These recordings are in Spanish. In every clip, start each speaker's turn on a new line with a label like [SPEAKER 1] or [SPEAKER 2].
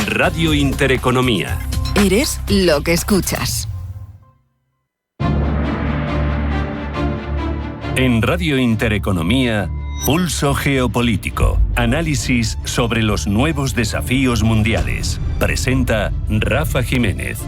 [SPEAKER 1] Radio Intereconomía.
[SPEAKER 2] Eres lo que escuchas.
[SPEAKER 1] En Radio Intereconomía, Pulso Geopolítico. Análisis sobre los nuevos desafíos mundiales. Presenta Rafa Jiménez.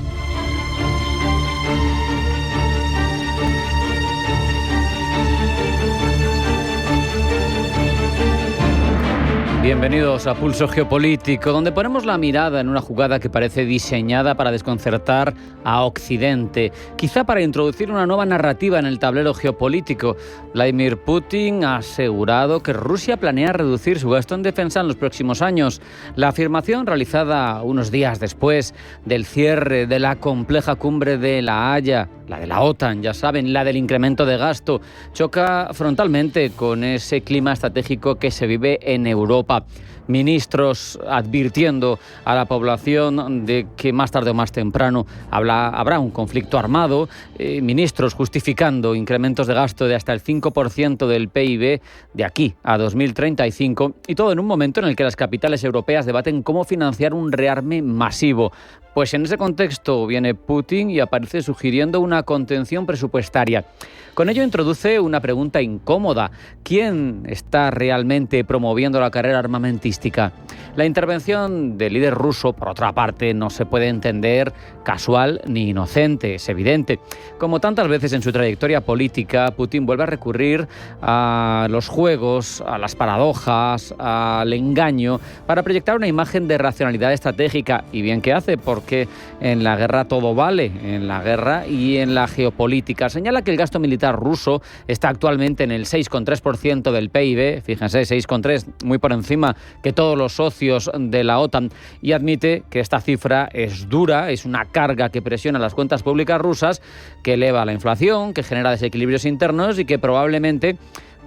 [SPEAKER 3] Bienvenidos a Pulso Geopolítico, donde ponemos la mirada en una jugada que parece diseñada para desconcertar a Occidente, quizá para introducir una nueva narrativa en el tablero geopolítico. Vladimir Putin ha asegurado que Rusia planea reducir su gasto en defensa en los próximos años. La afirmación, realizada unos días después del cierre de la compleja cumbre de La Haya, la de la OTAN, ya saben, la del incremento de gasto, choca frontalmente con ese clima estratégico que se vive en Europa. Ministros advirtiendo a la población de que más tarde o más temprano habrá un conflicto armado, ministros justificando incrementos de gasto de hasta el 5% del PIB de aquí a 2035, y todo en un momento en el que las capitales europeas debaten cómo financiar un rearme masivo. Pues en ese contexto viene Putin y aparece sugiriendo una contención presupuestaria. Con ello introduce una pregunta incómoda. ¿Quién está realmente promoviendo la carrera armamentística? La intervención del líder ruso, por otra parte, no se puede entender casual ni inocente, es evidente. Como tantas veces en su trayectoria política, Putin vuelve a recurrir a los juegos, a las paradojas, al engaño, para proyectar una imagen de racionalidad estratégica. Y bien que hace, porque en la guerra todo vale, en la guerra y en la geopolítica. Señala que el gasto militar ruso está actualmente en el 6,3% del PIB, fíjense, 6,3%, muy por encima que todos los socios de la OTAN, y admite que esta cifra es dura, es una carga que presiona las cuentas públicas rusas, que eleva la inflación, que genera desequilibrios internos y que probablemente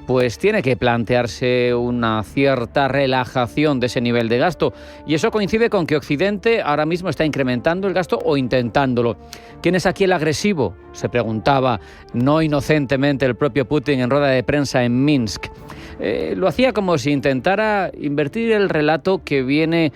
[SPEAKER 3] pues tiene que plantearse una cierta relajación de ese nivel de gasto. Y eso coincide con que Occidente ahora mismo está incrementando el gasto o intentándolo. ¿Quién es aquí el agresivo?, se preguntaba no inocentemente el propio Putin en rueda de prensa en Minsk. Lo hacía como si intentara invertir el relato que viene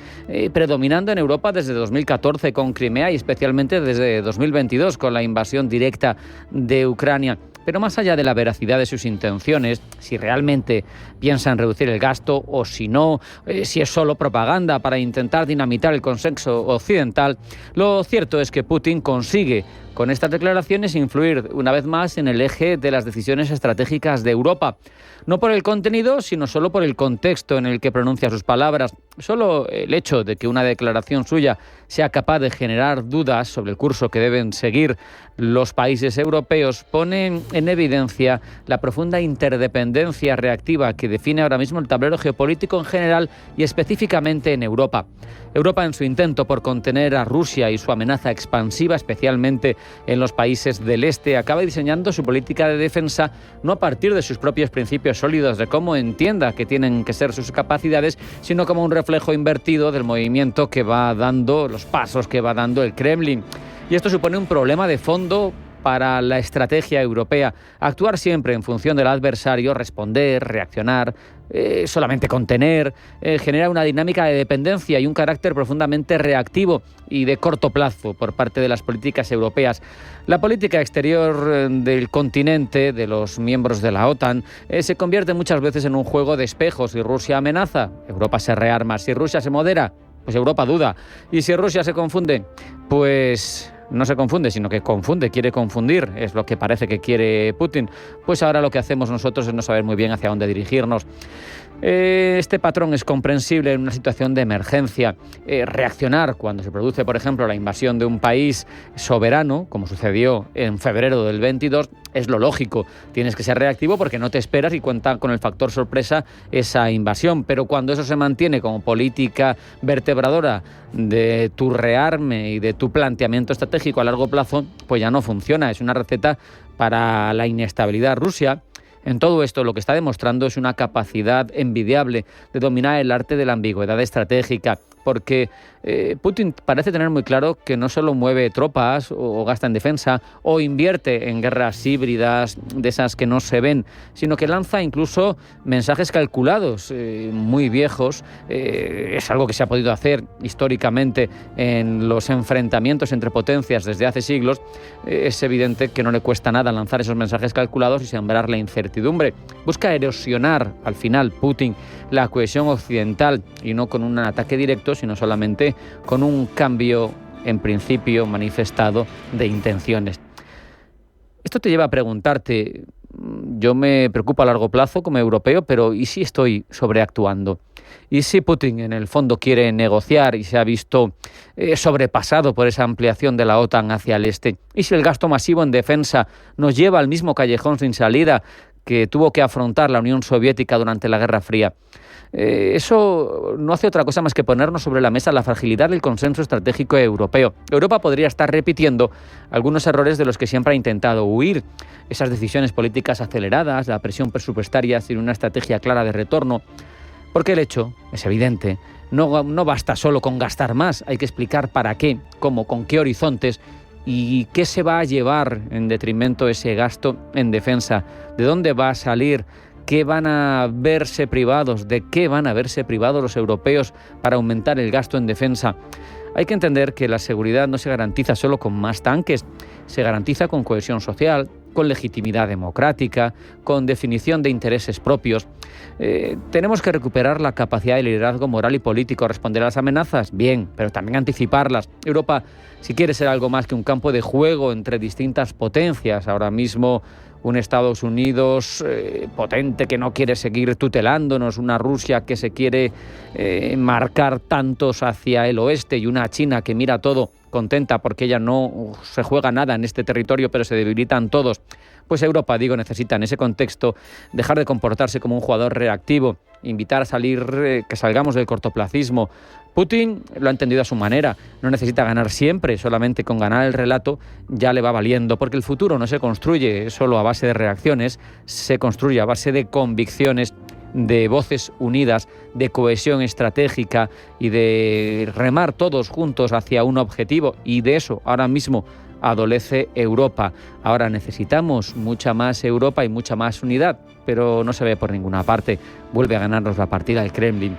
[SPEAKER 3] predominando en Europa desde 2014 con Crimea y especialmente desde 2022 con la invasión directa de Ucrania. Pero más allá de la veracidad de sus intenciones, si realmente piensan reducir el gasto o si no, si es solo propaganda para intentar dinamitar el consenso occidental, lo cierto es que Putin consigue con estas declaraciones influir una vez más en el eje de las decisiones estratégicas de Europa. No por el contenido, sino solo por el contexto en el que pronuncia sus palabras. Solo el hecho de que una declaración suya sea capaz de generar dudas sobre el curso que deben seguir los países europeos pone en evidencia la profunda interdependencia reactiva que define ahora mismo el tablero geopolítico en general y específicamente en Europa. Europa, en su intento por contener a Rusia y su amenaza expansiva, especialmente en los países del este, acaba diseñando su política de defensa no a partir de sus propios principios sólidos de cómo entienda que tienen que ser sus capacidades, sino como un reflejo invertido del movimiento que va dando, los pasos que va dando el Kremlin. Y esto supone un problema de fondo para la estrategia europea: actuar siempre en función del adversario, responder, reaccionar, solamente contener, genera una dinámica de dependencia y un carácter profundamente reactivo y de corto plazo por parte de las políticas europeas. La política exterior del continente, de los miembros de la OTAN, se convierte muchas veces en un juego de espejos. Si Rusia amenaza, Europa se rearma. Si Rusia se modera, pues Europa duda. Y si Rusia se confunde, pues no se confunde, sino que confunde, quiere confundir, es lo que parece que quiere Putin. Pues ahora lo que hacemos nosotros es no saber muy bien hacia dónde dirigirnos. Este patrón es comprensible en una situación de emergencia. Reaccionar cuando se produce, por ejemplo, la invasión de un país soberano, como sucedió en febrero del 22, es lo lógico. Tienes que ser reactivo porque no te esperas y cuenta con el factor sorpresa esa invasión. Pero cuando eso se mantiene como política vertebradora de tu rearme y de tu planteamiento estratégico a largo plazo, pues ya no funciona. Es una receta para la inestabilidad. Rusia, en todo esto, lo que está demostrando es una capacidad envidiable de dominar el arte de la ambigüedad estratégica. porque Putin parece tener muy claro que no solo mueve tropas o gasta en defensa o invierte en guerras híbridas de esas que no se ven, sino que lanza incluso mensajes calculados, muy viejos. Es algo que se ha podido hacer históricamente en los enfrentamientos entre potencias desde hace siglos. Es evidente que no le cuesta nada lanzar esos mensajes calculados y sembrar la incertidumbre. Busca erosionar al final Putin la cohesión occidental, y no con un ataque directo, sino solamente con un cambio, en principio manifestado, de intenciones. Esto te lleva a preguntarte, yo me preocupo a largo plazo como europeo, pero ¿y si estoy sobreactuando? ¿Y si Putin en el fondo quiere negociar y se ha visto sobrepasado por esa ampliación de la OTAN hacia el este? ¿Y si el gasto masivo en defensa nos lleva al mismo callejón sin salida que tuvo que afrontar la Unión Soviética durante la Guerra Fría? Eso no hace otra cosa más que ponernos sobre la mesa la fragilidad del consenso estratégico europeo. Europa podría estar repitiendo algunos errores de los que siempre ha intentado huir. Esas decisiones políticas aceleradas, la presión presupuestaria sin una estrategia clara de retorno. Porque el hecho, es evidente, no basta solo con gastar más, hay que explicar para qué, cómo, con qué horizontes y qué se va a llevar en detrimento de ese gasto en defensa, de dónde va a salir, qué van a verse privados, de qué van a verse privados los europeos para aumentar el gasto en defensa. Hay que entender que la seguridad no se garantiza solo con más tanques, se garantiza con cohesión social, con legitimidad democrática, con definición de intereses propios. Tenemos que recuperar la capacidad de liderazgo moral y político, responder a las amenazas, bien, pero también anticiparlas. Europa, si quiere ser algo más que un campo de juego entre distintas potencias, ahora mismo un Estados Unidos potente que no quiere seguir tutelándonos, una Rusia que se quiere marcar tantos hacia el oeste y una China que mira todo contenta porque ella no se juega nada en este territorio, pero se debilitan todos. Pues Europa, necesita en ese contexto dejar de comportarse como un jugador reactivo, invitar a salir, que salgamos del cortoplacismo. Putin lo ha entendido a su manera, no necesita ganar siempre, solamente con ganar el relato ya le va valiendo, porque el futuro no se construye solo a base de reacciones, se construye a base de convicciones, de voces unidas, de cohesión estratégica y de remar todos juntos hacia un objetivo, y de eso ahora mismo adolece Europa. Ahora necesitamos mucha más Europa y mucha más unidad, pero no se ve por ninguna parte. Vuelve a ganarnos la partida el Kremlin.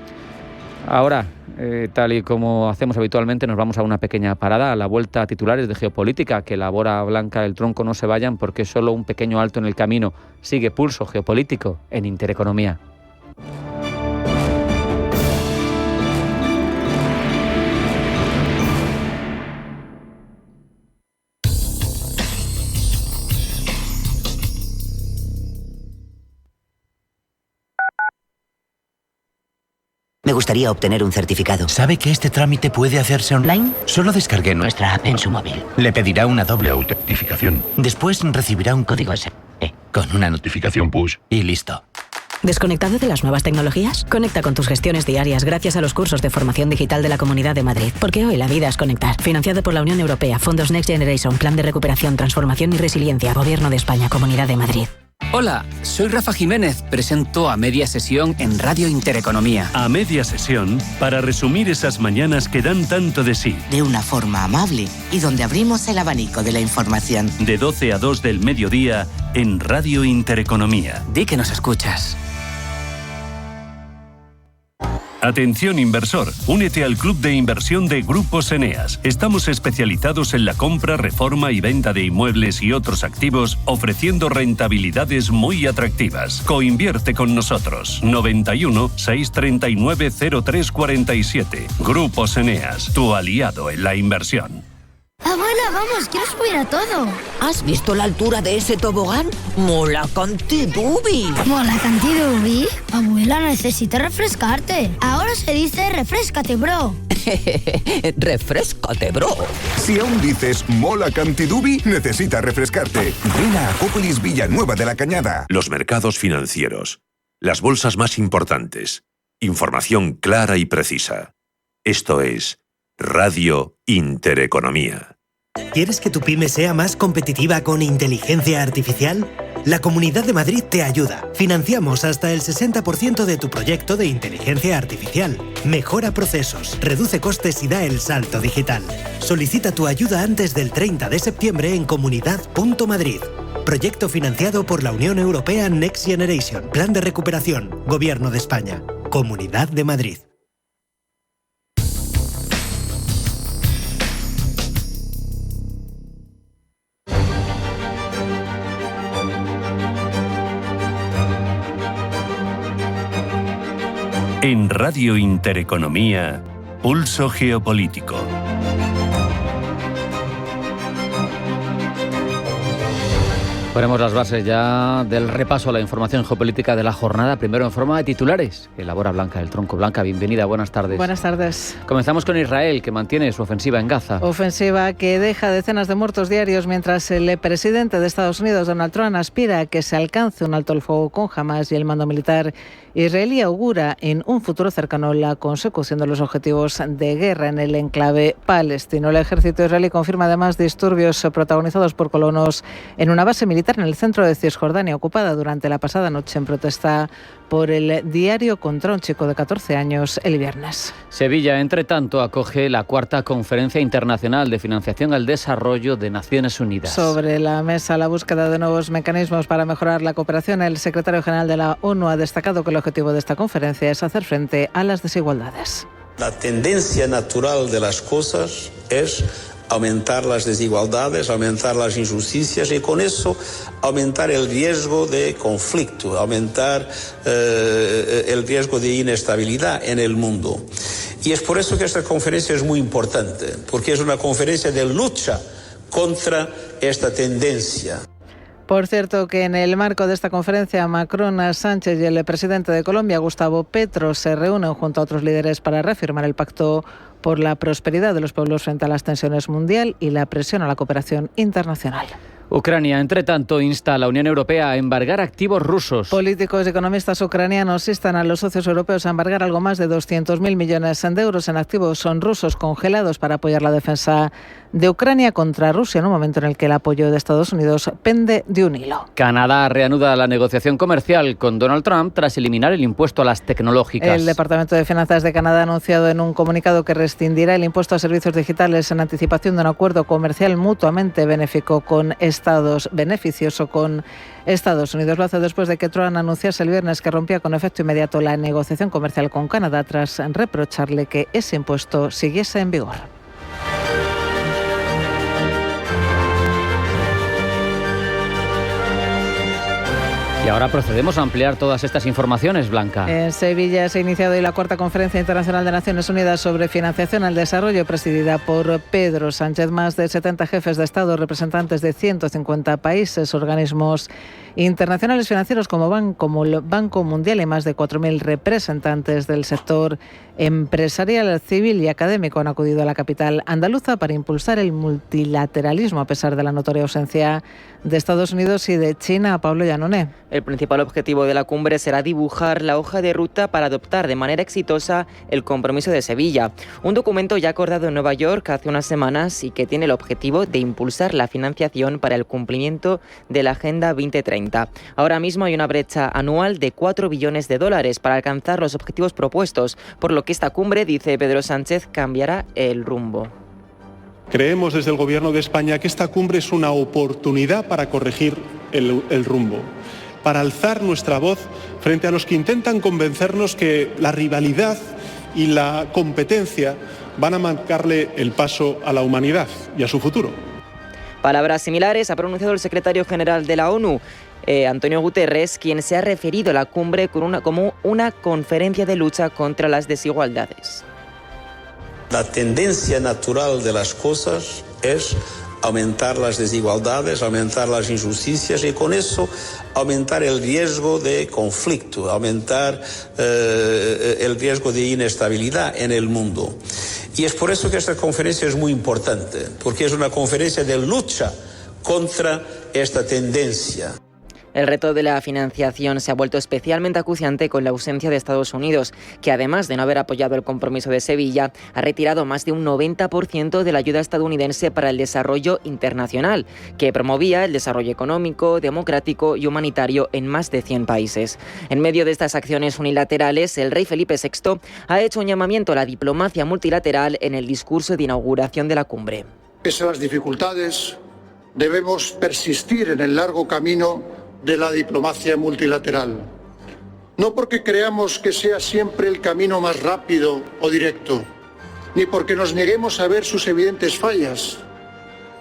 [SPEAKER 3] Ahora, tal y como hacemos habitualmente, nos vamos a una pequeña parada. A la vuelta a titulares de geopolítica, que la Bora Blanca del tronco no se vayan, porque es solo un pequeño alto en el camino. Sigue Pulso Geopolítico en Intereconomía.
[SPEAKER 4] Me gustaría obtener un certificado.
[SPEAKER 5] ¿Sabe que este trámite puede hacerse online? Solo descargué nuestra app en su móvil. Le pedirá una doble autentificación. Después recibirá un código SMS con una notificación push y listo.
[SPEAKER 6] ¿Desconectado de las nuevas tecnologías? Conecta con tus gestiones diarias gracias a los cursos de formación digital de la Comunidad de Madrid. Porque hoy la vida es conectar. Financiado por la Unión Europea, Fondos Next Generation, Plan de Recuperación, Transformación y Resiliencia, Gobierno de España, Comunidad de Madrid.
[SPEAKER 7] Hola, soy Rafa Jiménez, presento A Media Sesión en Radio Intereconomía.
[SPEAKER 1] A Media Sesión, para resumir esas mañanas que dan tanto de sí.
[SPEAKER 8] De una forma amable y donde abrimos el abanico de la información.
[SPEAKER 1] De 12 a 2 del mediodía en Radio Intereconomía.
[SPEAKER 7] Di que nos escuchas.
[SPEAKER 1] Atención inversor, únete al club de inversión de Grupos Eneas. Estamos especializados en la compra, reforma y venta de inmuebles y otros activos, ofreciendo rentabilidades muy atractivas. Coinvierte con nosotros. 91 639 0347. Grupos Eneas, tu aliado en la inversión.
[SPEAKER 9] Abuela, vamos, quiero subir a todo.
[SPEAKER 10] ¿Has visto la altura de ese tobogán? ¡Mola cantidubi!
[SPEAKER 9] ¿Mola cantidubi? Abuela, necesitas refrescarte. Ahora se dice refréscate, bro.
[SPEAKER 10] Refréscate, bro.
[SPEAKER 11] Si aún dices mola cantidubi, necesitas refrescarte. Ven a Acópolis Villanueva de la Cañada.
[SPEAKER 12] Los mercados financieros. Las bolsas más importantes. Información clara y precisa. Esto es Radio Intereconomía.
[SPEAKER 13] ¿Quieres que tu pyme sea más competitiva con inteligencia artificial? La Comunidad de Madrid te ayuda. Financiamos hasta el 60% de tu proyecto de inteligencia artificial. Mejora procesos, reduce costes y da el salto digital. Solicita tu ayuda antes del 30 de septiembre en comunidad.madrid. Proyecto financiado por la Unión Europea Next Generation. Plan de recuperación. Gobierno de España. Comunidad de Madrid.
[SPEAKER 1] En Radio Intereconomía, Pulso Geopolítico.
[SPEAKER 3] Ponemos las bases ya del repaso a la información geopolítica de la jornada, primero en forma de titulares, que elabora Blanca del Tronco. Blanca, bienvenida, buenas tardes.
[SPEAKER 14] Buenas tardes.
[SPEAKER 3] Comenzamos con Israel, que mantiene su ofensiva en Gaza.
[SPEAKER 14] Ofensiva que deja decenas de muertos diarios mientras el presidente de Estados Unidos, Donald Trump, aspira a que se alcance un alto el fuego con Hamas y el mando militar israelí augura en un futuro cercano la consecución de los objetivos de guerra en el enclave palestino. El ejército israelí confirma además disturbios protagonizados por colonos en una base militar en el centro de Cisjordania, ocupada durante la pasada noche en protesta por el diario contra un chico de 14 años el viernes.
[SPEAKER 3] Sevilla, entre tanto, acoge la cuarta Conferencia Internacional de Financiación al Desarrollo de Naciones Unidas.
[SPEAKER 14] Sobre la mesa, la búsqueda de nuevos mecanismos para mejorar la cooperación. El secretario general de la ONU ha destacado que el objetivo de esta conferencia es hacer frente a las desigualdades.
[SPEAKER 15] La tendencia natural de las cosas es aumentar las desigualdades, aumentar las injusticias y con eso aumentar el riesgo de conflicto, aumentar el riesgo de inestabilidad en el mundo. Y es por eso que esta conferencia es muy importante, porque es una conferencia de lucha contra esta tendencia.
[SPEAKER 14] Por cierto, que en el marco de esta conferencia, Macron, Sánchez y el presidente de Colombia, Gustavo Petro, se reúnen junto a otros líderes para reafirmar el pacto por la prosperidad de los pueblos frente a las tensiones mundial y la presión a la cooperación internacional.
[SPEAKER 3] Ucrania, entre tanto, insta a la Unión Europea a embargar activos rusos.
[SPEAKER 14] Políticos y economistas ucranianos instan a los socios europeos a embargar algo más de 200.000 millones de euros en activos rusos congelados para apoyar la defensa de Ucrania contra Rusia en un momento en el que el apoyo de Estados Unidos pende de un hilo.
[SPEAKER 3] Canadá reanuda la negociación comercial con Donald Trump tras eliminar el impuesto a las tecnológicas.
[SPEAKER 14] El Departamento de Finanzas de Canadá ha anunciado en un comunicado que rescindirá el impuesto a servicios digitales en anticipación de un acuerdo comercial mutuamente benéfico con Estados Unidos. Lo hace después de que Trump anunciase el viernes que rompía con efecto inmediato la negociación comercial con Canadá tras reprocharle que ese impuesto siguiese en vigor.
[SPEAKER 3] Y ahora procedemos a ampliar todas estas informaciones, Blanca.
[SPEAKER 14] En Sevilla se ha iniciado hoy la cuarta Conferencia Internacional de Naciones Unidas sobre Financiación al Desarrollo, presidida por Pedro Sánchez. Más de 70 jefes de Estado, representantes de 150 países, organismos internacionales financieros como el Banco Mundial y más de 4.000 representantes del sector empresarial, civil y académico han acudido a la capital andaluza para impulsar el multilateralismo a pesar de la notoria ausencia de Estados Unidos y de China. Pablo Llanoné.
[SPEAKER 16] El principal objetivo de la cumbre será dibujar la hoja de ruta para adoptar de manera exitosa el compromiso de Sevilla, un documento ya acordado en Nueva York hace unas semanas y que tiene el objetivo de impulsar la financiación para el cumplimiento de la Agenda 2030. Ahora mismo hay una brecha anual de $4 billones para alcanzar los objetivos propuestos, por lo que esta cumbre, dice Pedro Sánchez, cambiará el rumbo.
[SPEAKER 17] Creemos desde el Gobierno de España que esta cumbre es una oportunidad para corregir el rumbo, para alzar nuestra voz frente a los que intentan convencernos que la rivalidad y la competencia van a marcarle el paso a la humanidad y a su futuro.
[SPEAKER 16] Palabras similares ha pronunciado el secretario general de la ONU, Antonio Guterres, quien se ha referido a la cumbre como una conferencia de lucha contra las desigualdades.
[SPEAKER 15] La tendencia natural de las cosas es aumentar las desigualdades, aumentar las injusticias y con eso aumentar el riesgo de conflicto, aumentar el riesgo de inestabilidad en el mundo. Y es por eso que esta conferencia es muy importante, porque es una conferencia de lucha contra esta tendencia.
[SPEAKER 16] El reto de la financiación se ha vuelto especialmente acuciante con la ausencia de Estados Unidos, que además de no haber apoyado el compromiso de Sevilla, ha retirado más de un 90% de la ayuda estadounidense para el desarrollo internacional, que promovía el desarrollo económico, democrático y humanitario en más de 100 países. En medio de estas acciones unilaterales, el rey Felipe VI ha hecho un llamamiento a la diplomacia multilateral en el discurso de inauguración de la cumbre.
[SPEAKER 18] Pese a las dificultades, debemos persistir en el largo camino de la diplomacia multilateral. No porque creamos que sea siempre el camino más rápido o directo, ni porque nos neguemos a ver sus evidentes fallas,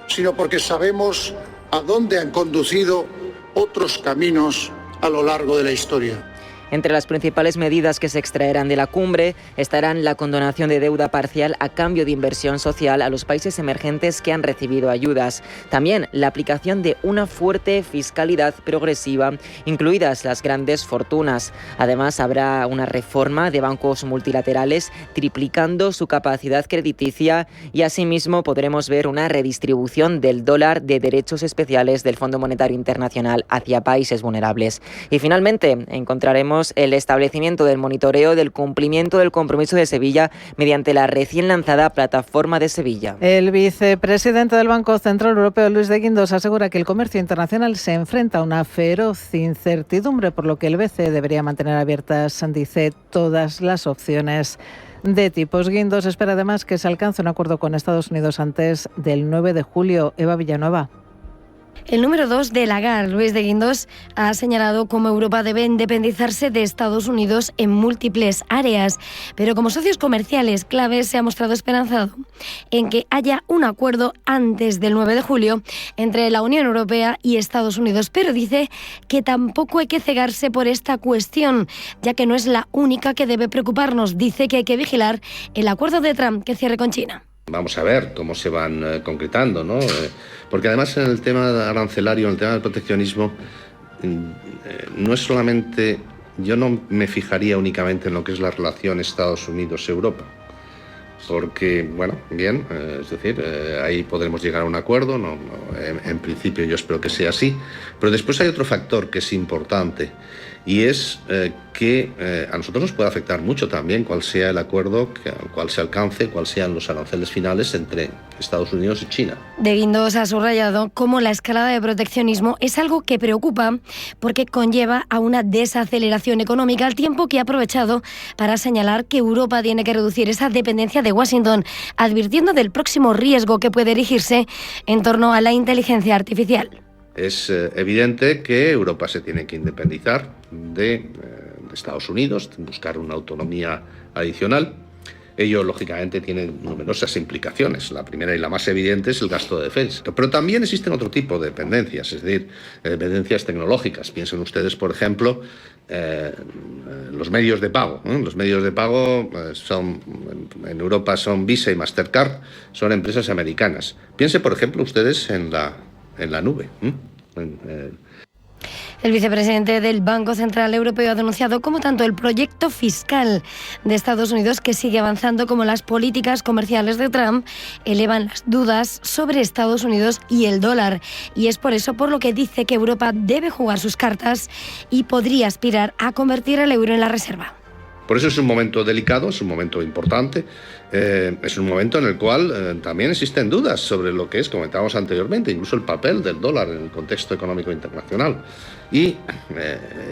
[SPEAKER 18] sino porque sabemos a dónde han conducido otros caminos a lo largo de la historia.
[SPEAKER 16] Entre las principales medidas que se extraerán de la cumbre estarán la condonación de deuda parcial a cambio de inversión social a los países emergentes que han recibido ayudas. También la aplicación de una fuerte fiscalidad progresiva, incluidas las grandes fortunas. Además, habrá una reforma de bancos multilaterales, triplicando su capacidad crediticia, y asimismo podremos ver una redistribución del dólar de derechos especiales del Fondo Monetario Internacional hacia países vulnerables. Y finalmente encontraremos el establecimiento del monitoreo del cumplimiento del compromiso de Sevilla mediante la recién lanzada Plataforma de Sevilla.
[SPEAKER 14] El vicepresidente del Banco Central Europeo, Luis de Guindos, asegura que el comercio internacional se enfrenta a una feroz incertidumbre, por lo que el BCE debería mantener abiertas, dice, todas las opciones de tipos. Guindos espera además que se alcance un acuerdo con Estados Unidos antes del 9 de julio. Eva Villanueva.
[SPEAKER 19] El número 2 de Lagarde, Luis de Guindos, ha señalado cómo Europa debe independizarse de Estados Unidos en múltiples áreas, pero como socios comerciales claves se ha mostrado esperanzado en que haya un acuerdo antes del 9 de julio entre la Unión Europea y Estados Unidos, pero dice que tampoco hay que cegarse por esta cuestión, ya que no es la única que debe preocuparnos. Dice que hay que vigilar el acuerdo de Trump que cierre con China.
[SPEAKER 20] Vamos a ver cómo se van concretando, ¿no? Porque además en el tema arancelario, en el tema del proteccionismo, no es solamente... Yo no me fijaría únicamente en lo que es la relación Estados Unidos-Europa, porque, bueno, bien, es decir, ahí podremos llegar a un acuerdo, en principio yo espero que sea así, pero después hay otro factor que es importante, y es que a nosotros nos puede afectar mucho también cuál sea el acuerdo, cuál se alcance, cuáles sean los aranceles finales entre Estados Unidos y China.
[SPEAKER 19] De Guindos ha subrayado cómo la escalada de proteccionismo es algo que preocupa porque conlleva a una desaceleración económica, al tiempo que ha aprovechado para señalar que Europa tiene que reducir esa dependencia de Washington, advirtiendo del próximo riesgo que puede erigirse en torno a la inteligencia artificial.
[SPEAKER 20] Es evidente que Europa se tiene que independizar de Estados Unidos, buscar una autonomía adicional. Ello, lógicamente, tiene numerosas implicaciones. La primera y la más evidente es el gasto de defensa. Pero también existen otro tipo de dependencias, es decir, dependencias tecnológicas. Piensen ustedes, por ejemplo, los medios de pago. Los medios de pago son, en Europa son Visa y Mastercard, son empresas americanas. Piensen, por ejemplo, ustedes en la nube.
[SPEAKER 19] El vicepresidente del Banco Central Europeo ha denunciado cómo tanto el proyecto fiscal de Estados Unidos, que sigue avanzando, como las políticas comerciales de Trump elevan las dudas sobre Estados Unidos y el dólar. Y es por eso por lo que dice que Europa debe jugar sus cartas y podría aspirar a convertir al euro en la reserva.
[SPEAKER 20] Por eso es un momento delicado, es un momento importante, es un momento en el cual también existen dudas sobre lo que es, comentábamos anteriormente, incluso el papel del dólar en el contexto económico internacional. Y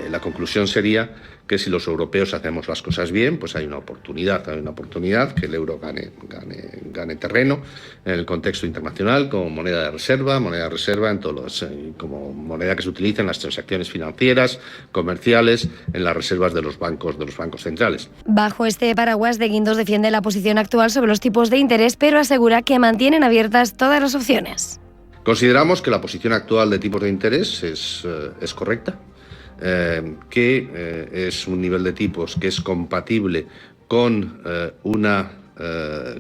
[SPEAKER 20] la conclusión sería que si los europeos hacemos las cosas bien, pues hay una oportunidad que el euro gane terreno en el contexto internacional como moneda de reserva en todos como moneda que se utiliza en las transacciones financieras, comerciales, en las reservas de los bancos centrales.
[SPEAKER 19] Bajo este paraguas, De Guindos defiende la posición actual sobre los tipos de interés, pero asegura que mantienen abiertas todas las opciones.
[SPEAKER 20] Consideramos que la posición actual de tipos de interés es correcta. Que es un nivel de tipos que es compatible con una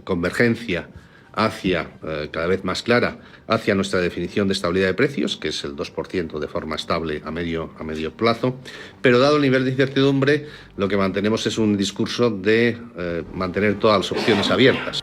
[SPEAKER 20] convergencia hacia, cada vez más clara, hacia nuestra definición de estabilidad de precios, que es el 2% de forma estable a medio plazo, pero dado el nivel de incertidumbre, lo que mantenemos es un discurso de mantener todas las opciones abiertas.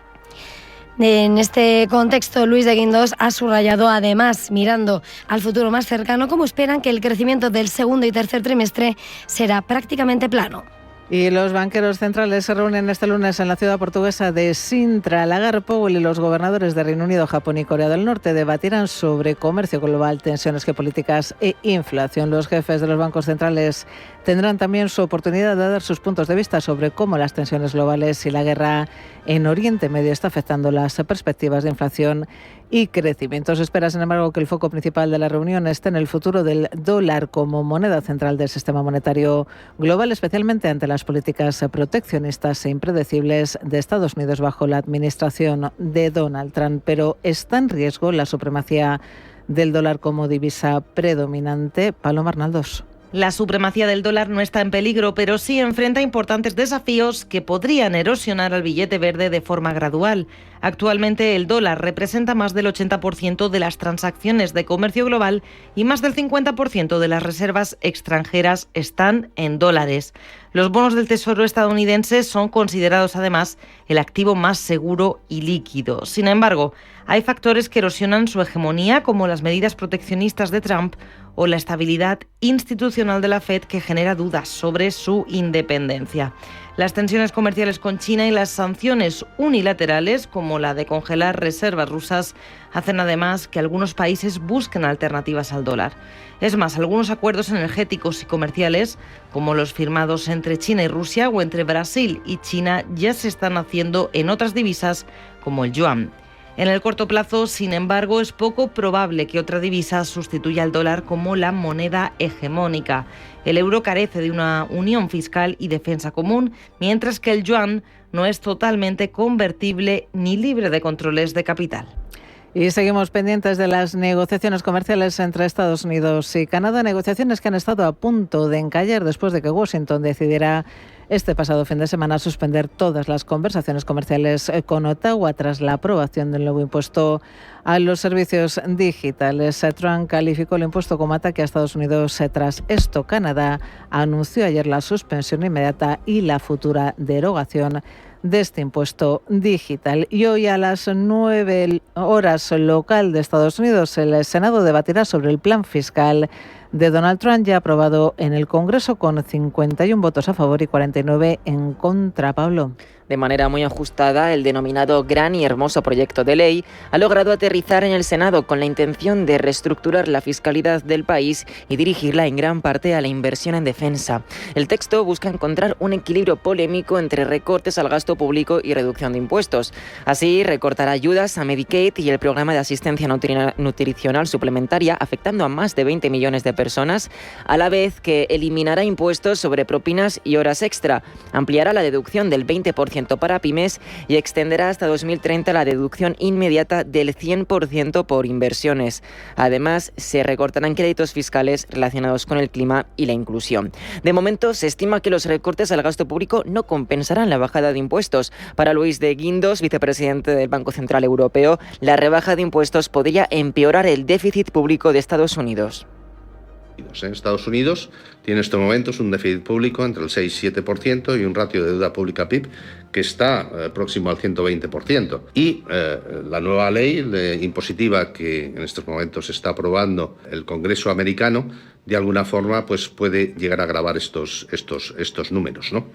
[SPEAKER 19] En este contexto, Luis de Guindos ha subrayado además, mirando al futuro más cercano, cómo esperan que el crecimiento del segundo y tercer trimestre será prácticamente plano.
[SPEAKER 14] Y los banqueros centrales se reúnen este lunes en la ciudad portuguesa de Sintra. Lagarde, Powell y los gobernadores de Reino Unido, Japón y Corea del Norte debatirán sobre comercio global, tensiones geopolíticas e inflación. Los jefes de los bancos centrales tendrán también su oportunidad de dar sus puntos de vista sobre cómo las tensiones globales y la guerra en Oriente Medio está afectando las perspectivas de inflación y crecimiento. Se espera, sin embargo, que el foco principal de la reunión esté en el futuro del dólar como moneda central del sistema monetario global, especialmente ante las políticas proteccionistas e impredecibles de Estados Unidos bajo la administración de Donald Trump. Pero está en riesgo la supremacía del dólar como divisa predominante. Paloma Arnaldos.
[SPEAKER 21] La supremacía del dólar no está en peligro, pero sí enfrenta importantes desafíos que podrían erosionar al billete verde de forma gradual. Actualmente el dólar representa más del 80% de las transacciones de comercio global y más del 50% de las reservas extranjeras están en dólares. Los bonos del Tesoro estadounidense son considerados además el activo más seguro y líquido. Sin embargo, hay factores que erosionan su hegemonía, como las medidas proteccionistas de Trump o la estabilidad institucional de la Fed, que genera dudas sobre su independencia. Las tensiones comerciales con China y las sanciones unilaterales, como la de congelar reservas rusas, hacen además que algunos países busquen alternativas al dólar. Es más, algunos acuerdos energéticos y comerciales, como los firmados entre China y Rusia o entre Brasil y China, ya se están haciendo en otras divisas, como el yuan. En el corto plazo, sin embargo, es poco probable que otra divisa sustituya al dólar como la moneda hegemónica. El euro carece de una unión fiscal y defensa común, mientras que el yuan no es totalmente convertible ni libre de controles de capital.
[SPEAKER 14] Y seguimos pendientes de las negociaciones comerciales entre Estados Unidos y Canadá, negociaciones que han estado a punto de encallar después de que Washington decidiera este pasado fin de semana suspender todas las conversaciones comerciales con Ottawa tras la aprobación del nuevo impuesto a los servicios digitales. Trump calificó el impuesto como ataque a Estados Unidos. Tras esto, Canadá anunció ayer la suspensión inmediata y la futura derogación de este impuesto digital. Y hoy a las 9 horas local de Estados Unidos, el Senado debatirá sobre el plan fiscal de Donald Trump, ya aprobado en el Congreso con 51 votos a favor y 49 en contra. Pablo.
[SPEAKER 16] De manera muy ajustada, el denominado Gran y Hermoso Proyecto de Ley ha logrado aterrizar en el Senado con la intención de reestructurar la fiscalidad del país y dirigirla en gran parte a la inversión en defensa. El texto busca encontrar un equilibrio polémico entre recortes al gasto público y reducción de impuestos. Así, recortará ayudas a Medicaid y el programa de asistencia nutricional suplementaria, afectando a más de 20 millones de personas, a la vez que eliminará impuestos sobre propinas y horas extra, ampliará la deducción del 20% para pymes y extenderá hasta 2030 la deducción inmediata del 100% por inversiones. Además, se recortarán créditos fiscales relacionados con el clima y la inclusión. De momento, se estima que los recortes al gasto público no compensarán la bajada de impuestos. Para Luis de Guindos, vicepresidente del Banco Central Europeo, la rebaja de impuestos podría empeorar el déficit público de Estados Unidos.
[SPEAKER 20] En Estados Unidos tiene en estos momentos un déficit público entre el 6 y 7% y un ratio de deuda pública PIB que está próximo al 120%. Y la nueva ley impositiva que en estos momentos está aprobando el Congreso americano, de alguna forma pues puede llegar a agravar estos números, ¿no?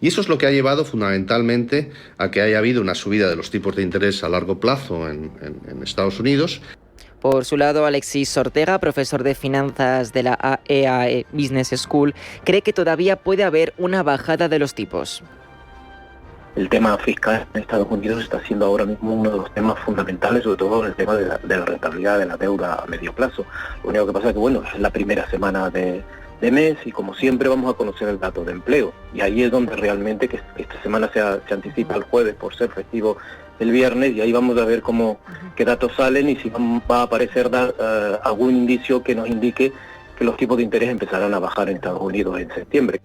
[SPEAKER 20] Y eso es lo que ha llevado fundamentalmente a que haya habido una subida de los tipos de interés a largo plazo en Estados Unidos.
[SPEAKER 16] Por su lado, Alexis Ortega, profesor de finanzas de la AEA Business School, cree que todavía puede haber una bajada de los tipos.
[SPEAKER 22] El tema fiscal en Estados Unidos está siendo ahora mismo uno de los temas fundamentales, sobre todo en el tema de la rentabilidad de la deuda a medio plazo. Lo único que pasa es que, bueno, es la primera semana de mes y como siempre vamos a conocer el dato de empleo. Y ahí es donde realmente, que esta semana se anticipa el jueves por ser festivo el viernes, y ahí vamos a ver qué datos salen y si va a aparecer algún indicio que nos indique que los tipos de interés empezarán a bajar en Estados Unidos en septiembre.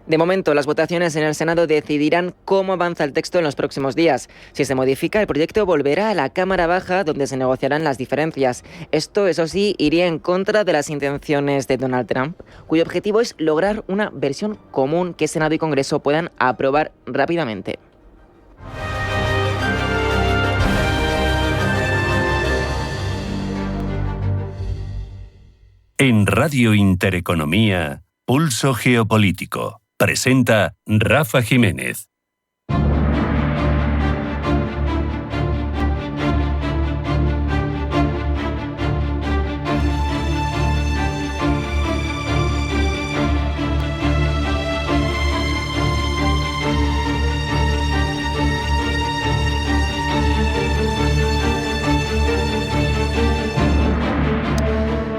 [SPEAKER 16] De momento, las votaciones en el Senado decidirán cómo avanza el texto en los próximos días. Si se modifica, el proyecto volverá a la Cámara Baja, donde se negociarán las diferencias. Esto, eso sí, iría en contra de las intenciones de Donald Trump, cuyo objetivo es lograr una versión común que Senado y Congreso puedan aprobar rápidamente.
[SPEAKER 1] En Radio Intereconomía, Pulso Geopolítico. Presenta Rafa Jiménez.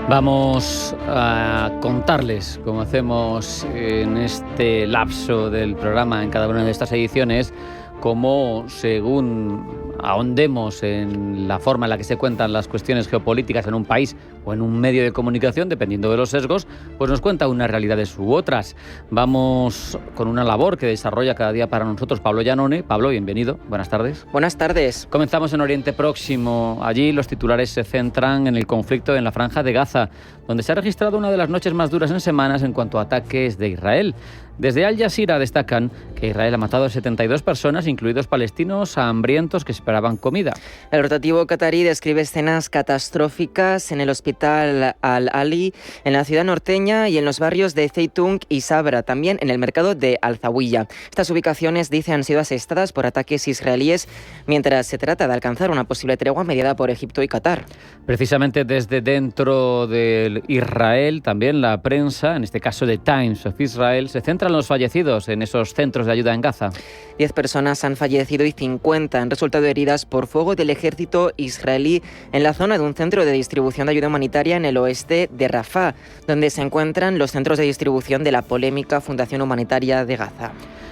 [SPEAKER 3] Vamos a contarles, como hacemos en este lapso del programa en cada una de estas ediciones, cómo según ahondemos en la forma en la que se cuentan las cuestiones geopolíticas en un país o en un medio de comunicación, dependiendo de los sesgos, pues nos cuenta unas realidades u otras. Vamos con una labor que desarrolla cada día para nosotros Pablo Llanone. Pablo, bienvenido. Buenas tardes.
[SPEAKER 16] Buenas tardes.
[SPEAKER 3] Comenzamos en Oriente Próximo. Allí los titulares se centran en el conflicto en la Franja de Gaza, donde se ha registrado una de las noches más duras en semanas en cuanto a ataques de Israel. Desde Al Jazeera destacan que Israel ha matado a 72 personas, incluidos palestinos hambrientos que esperaban comida.
[SPEAKER 16] El rotativo catarí describe escenas catastróficas en el hospital Al-Ali, en la ciudad norteña y en los barrios de Zeitung y Sabra, también en el mercado de Al-Zawiya. Estas ubicaciones, dice, han sido asestadas por ataques israelíes mientras se trata de alcanzar una posible tregua mediada por Egipto y Qatar.
[SPEAKER 3] Precisamente desde dentro de Israel, también la prensa, en este caso The Times of Israel, se centra en los fallecidos en esos centros de ayuda en Gaza.
[SPEAKER 16] 10 personas han fallecido y 50 han resultado heridas por fuego del ejército israelí en la zona de un centro de distribución de ayuda humanitaria en el oeste de Rafah, donde se encuentran los centros de distribución de la polémica Fundación Humanitaria de Gaza.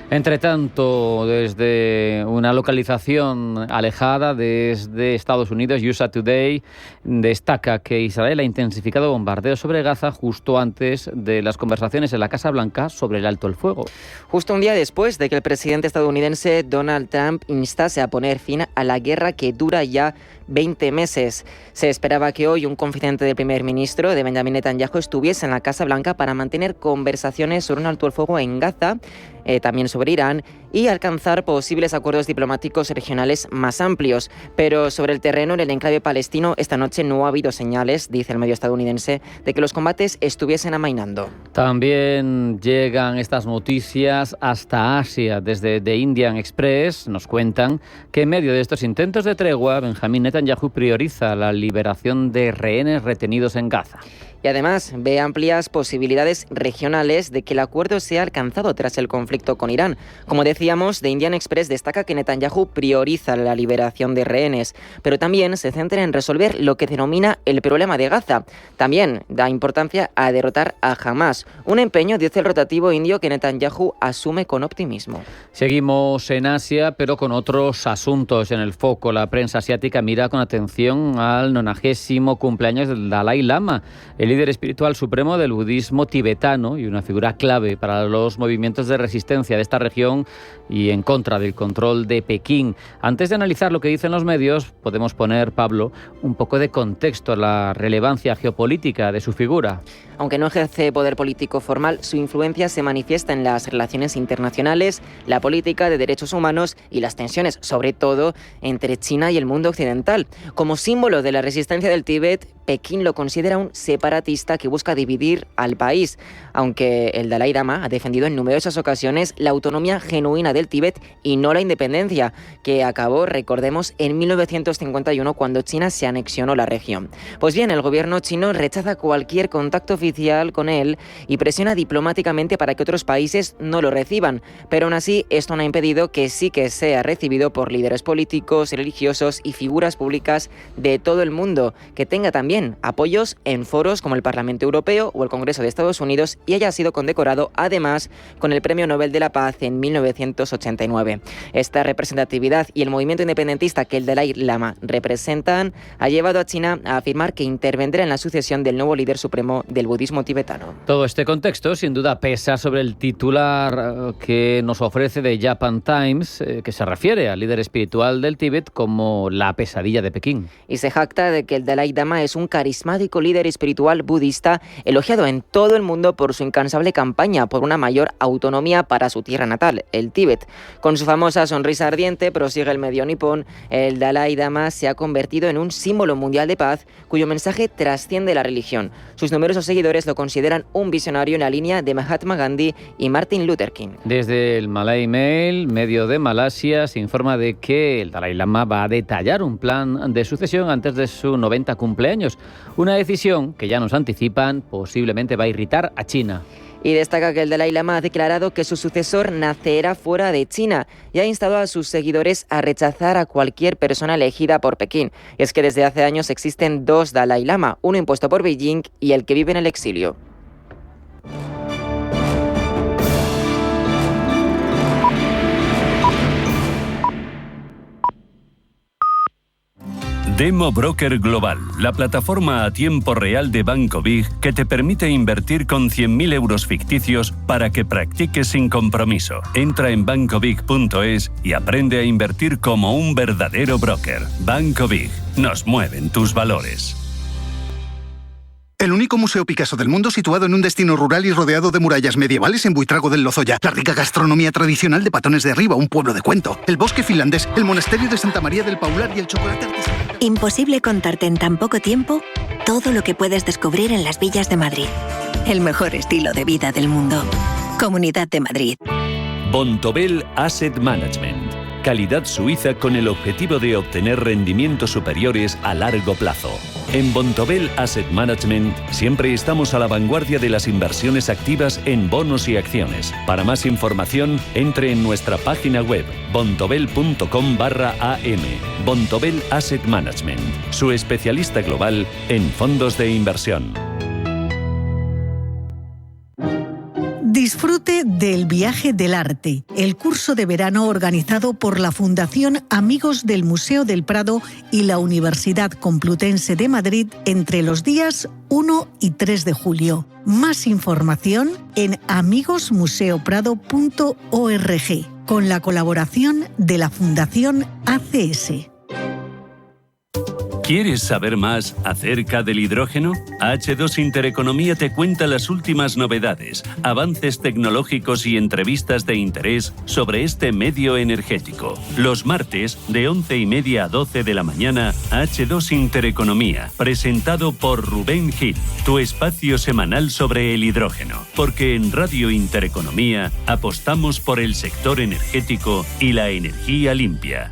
[SPEAKER 3] Entre tanto, desde una localización alejada, desde Estados Unidos, USA Today destaca que Israel ha intensificado bombardeos sobre Gaza justo antes de las conversaciones en la Casa Blanca sobre el alto el fuego.
[SPEAKER 16] Justo un día después de que el presidente estadounidense Donald Trump instase a poner fin a la guerra que dura ya 20 meses. Se esperaba que hoy un confidente del primer ministro de Benjamin Netanyahu estuviese en la Casa Blanca para mantener conversaciones sobre un alto el fuego en Gaza, también sobre Irán, y alcanzar posibles acuerdos diplomáticos regionales más amplios. Pero sobre el terreno en el enclave palestino esta noche no ha habido señales, dice el medio estadounidense, de que los combates estuviesen amainando.
[SPEAKER 3] También llegan estas noticias hasta Asia. Desde The Indian Express nos cuentan que en medio de estos intentos de tregua, Benjamin Netanyahu prioriza la liberación de rehenes retenidos en Gaza.
[SPEAKER 16] Y además ve amplias posibilidades regionales de que el acuerdo sea alcanzado tras el conflicto con Irán. Como decíamos, The Indian Express destaca que Netanyahu prioriza la liberación de rehenes, pero también se centra en resolver lo que denomina el problema de Gaza. También da importancia a derrotar a Hamás, un empeño, dice el rotativo indio, que Netanyahu asume con optimismo.
[SPEAKER 3] Seguimos en Asia, pero con otros asuntos en el foco. La prensa asiática mira con atención al 90º cumpleaños del Dalai Lama, el líder espiritual supremo del budismo tibetano y una figura clave para los movimientos de resistencia de esta región y en contra del control de Pekín. Antes de analizar lo que dicen los medios, podemos poner, Pablo, un poco de contexto a la relevancia geopolítica de su figura.
[SPEAKER 16] Aunque no ejerce poder político formal, su influencia se manifiesta en las relaciones internacionales, la política de derechos humanos y las tensiones, sobre todo, entre China y el mundo occidental. Como símbolo de la resistencia del Tíbet, Pekín lo considera un separatista que busca dividir al país, aunque el Dalai Lama ha defendido en numerosas ocasiones la autonomía genuina del Tíbet y no la independencia, que acabó, recordemos, en 1951 cuando China se anexionó la región. Pues bien, el gobierno chino rechaza cualquier contacto oficial con él y presiona diplomáticamente para que otros países no lo reciban, pero aún así esto no ha impedido que sí que sea recibido por líderes políticos, religiosos y figuras públicas de todo el mundo, que tenga también apoyos en foros como el Parlamento Europeo o el Congreso de Estados Unidos y haya sido condecorado además con el Premio Nobel de la Paz en 1989. Esta representatividad y el movimiento independentista que el Dalai Lama representan ha llevado a China a afirmar que intervendrá en la sucesión del nuevo líder supremo del budismo tibetano.
[SPEAKER 3] Todo este contexto sin duda pesa sobre el titular que nos ofrece The Japan Times, que se refiere al líder espiritual del Tíbet como la pesadilla de Pekín.
[SPEAKER 16] Y se jacta de que el Dalai Lama es un carismático líder espiritual budista elogiado en todo el mundo por su incansable campaña por una mayor autonomía para su tierra natal, el Tíbet. Con su famosa sonrisa ardiente, prosigue el medio nipón, el Dalai Lama se ha convertido en un símbolo mundial de paz cuyo mensaje trasciende la religión. Sus numerosos seguidores lo consideran un visionario en la línea de Mahatma Gandhi y Martin Luther King.
[SPEAKER 3] Desde el Malay Mail, medio de Malasia, se informa de que el Dalai Lama va a detallar un plan de sucesión antes de su 90 cumpleaños. Una decisión que ya nos anticipan posiblemente va a irritar a China.
[SPEAKER 16] Y destaca que el Dalai Lama ha declarado que su sucesor nacerá fuera de China y ha instado a sus seguidores a rechazar a cualquier persona elegida por Pekín. Y es que desde hace años existen 2 Dalai Lama, uno impuesto por Beijing y el que vive en el exilio.
[SPEAKER 1] Demo Broker Global, la plataforma a tiempo real de Banco Big que te permite invertir con 100.000 euros ficticios para que practiques sin compromiso. Entra en bancobig.es y aprende a invertir como un verdadero broker. Banco Big, nos mueven tus valores.
[SPEAKER 2] El único museo Picasso del mundo situado en un destino rural y rodeado de murallas medievales en Buitrago del Lozoya. La rica gastronomía tradicional de Patones de Arriba, un pueblo de cuento. El bosque finlandés, el monasterio de Santa María del Paular y el chocolate artesanal.
[SPEAKER 4] Imposible contarte en tan poco tiempo todo lo que puedes descubrir en las villas de Madrid. El mejor estilo de vida del mundo. Comunidad de Madrid.
[SPEAKER 1] Bontobel Asset Management. Calidad suiza con el objetivo de obtener rendimientos superiores a largo plazo. En Bontobel Asset Management siempre estamos a la vanguardia de las inversiones activas en bonos y acciones. Para más información, entre en nuestra página web bontobel.com/am. Bontobel Asset Management, su especialista global en fondos de inversión.
[SPEAKER 23] Disfrute del Viaje del Arte, el curso de verano organizado por la Fundación Amigos del Museo del Prado y la Universidad Complutense de Madrid entre los días 1 y 3 de julio. Más información en amigosmuseoprado.org, con la colaboración de la Fundación ACS.
[SPEAKER 1] ¿Quieres saber más acerca del hidrógeno? H2 Intereconomía te cuenta las últimas novedades, avances tecnológicos y entrevistas de interés sobre este medio energético. Los martes, de 11:30 a 12 de la mañana, H2 Intereconomía, presentado por Rubén Gil, tu espacio semanal sobre el hidrógeno. Porque en Radio Intereconomía apostamos por el sector energético y la energía limpia.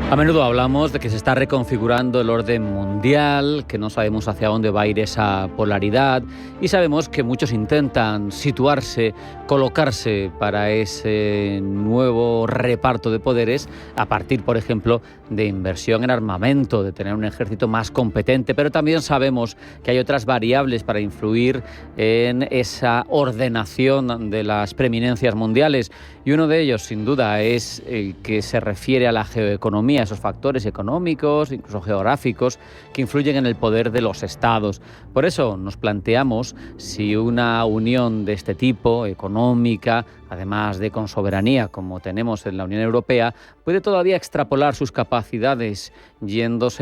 [SPEAKER 3] A menudo hablamos de que se está reconfigurando el orden mundial, que no sabemos hacia dónde va a ir esa polaridad y sabemos que muchos intentan situarse, colocarse para ese nuevo reparto de poderes a partir, por ejemplo, de inversión en armamento, de tener un ejército más competente, pero también sabemos que hay otras variables para influir en esa ordenación de las preeminencias mundiales y uno de ellos, sin duda, es el que se refiere a la geoeconomía, esos factores económicos, incluso geográficos, que influyen en el poder de los estados. Por eso nos planteamos si una unión de este tipo, económica, además de con soberanía, como tenemos en la Unión Europea, puede todavía extrapolar sus capacidades,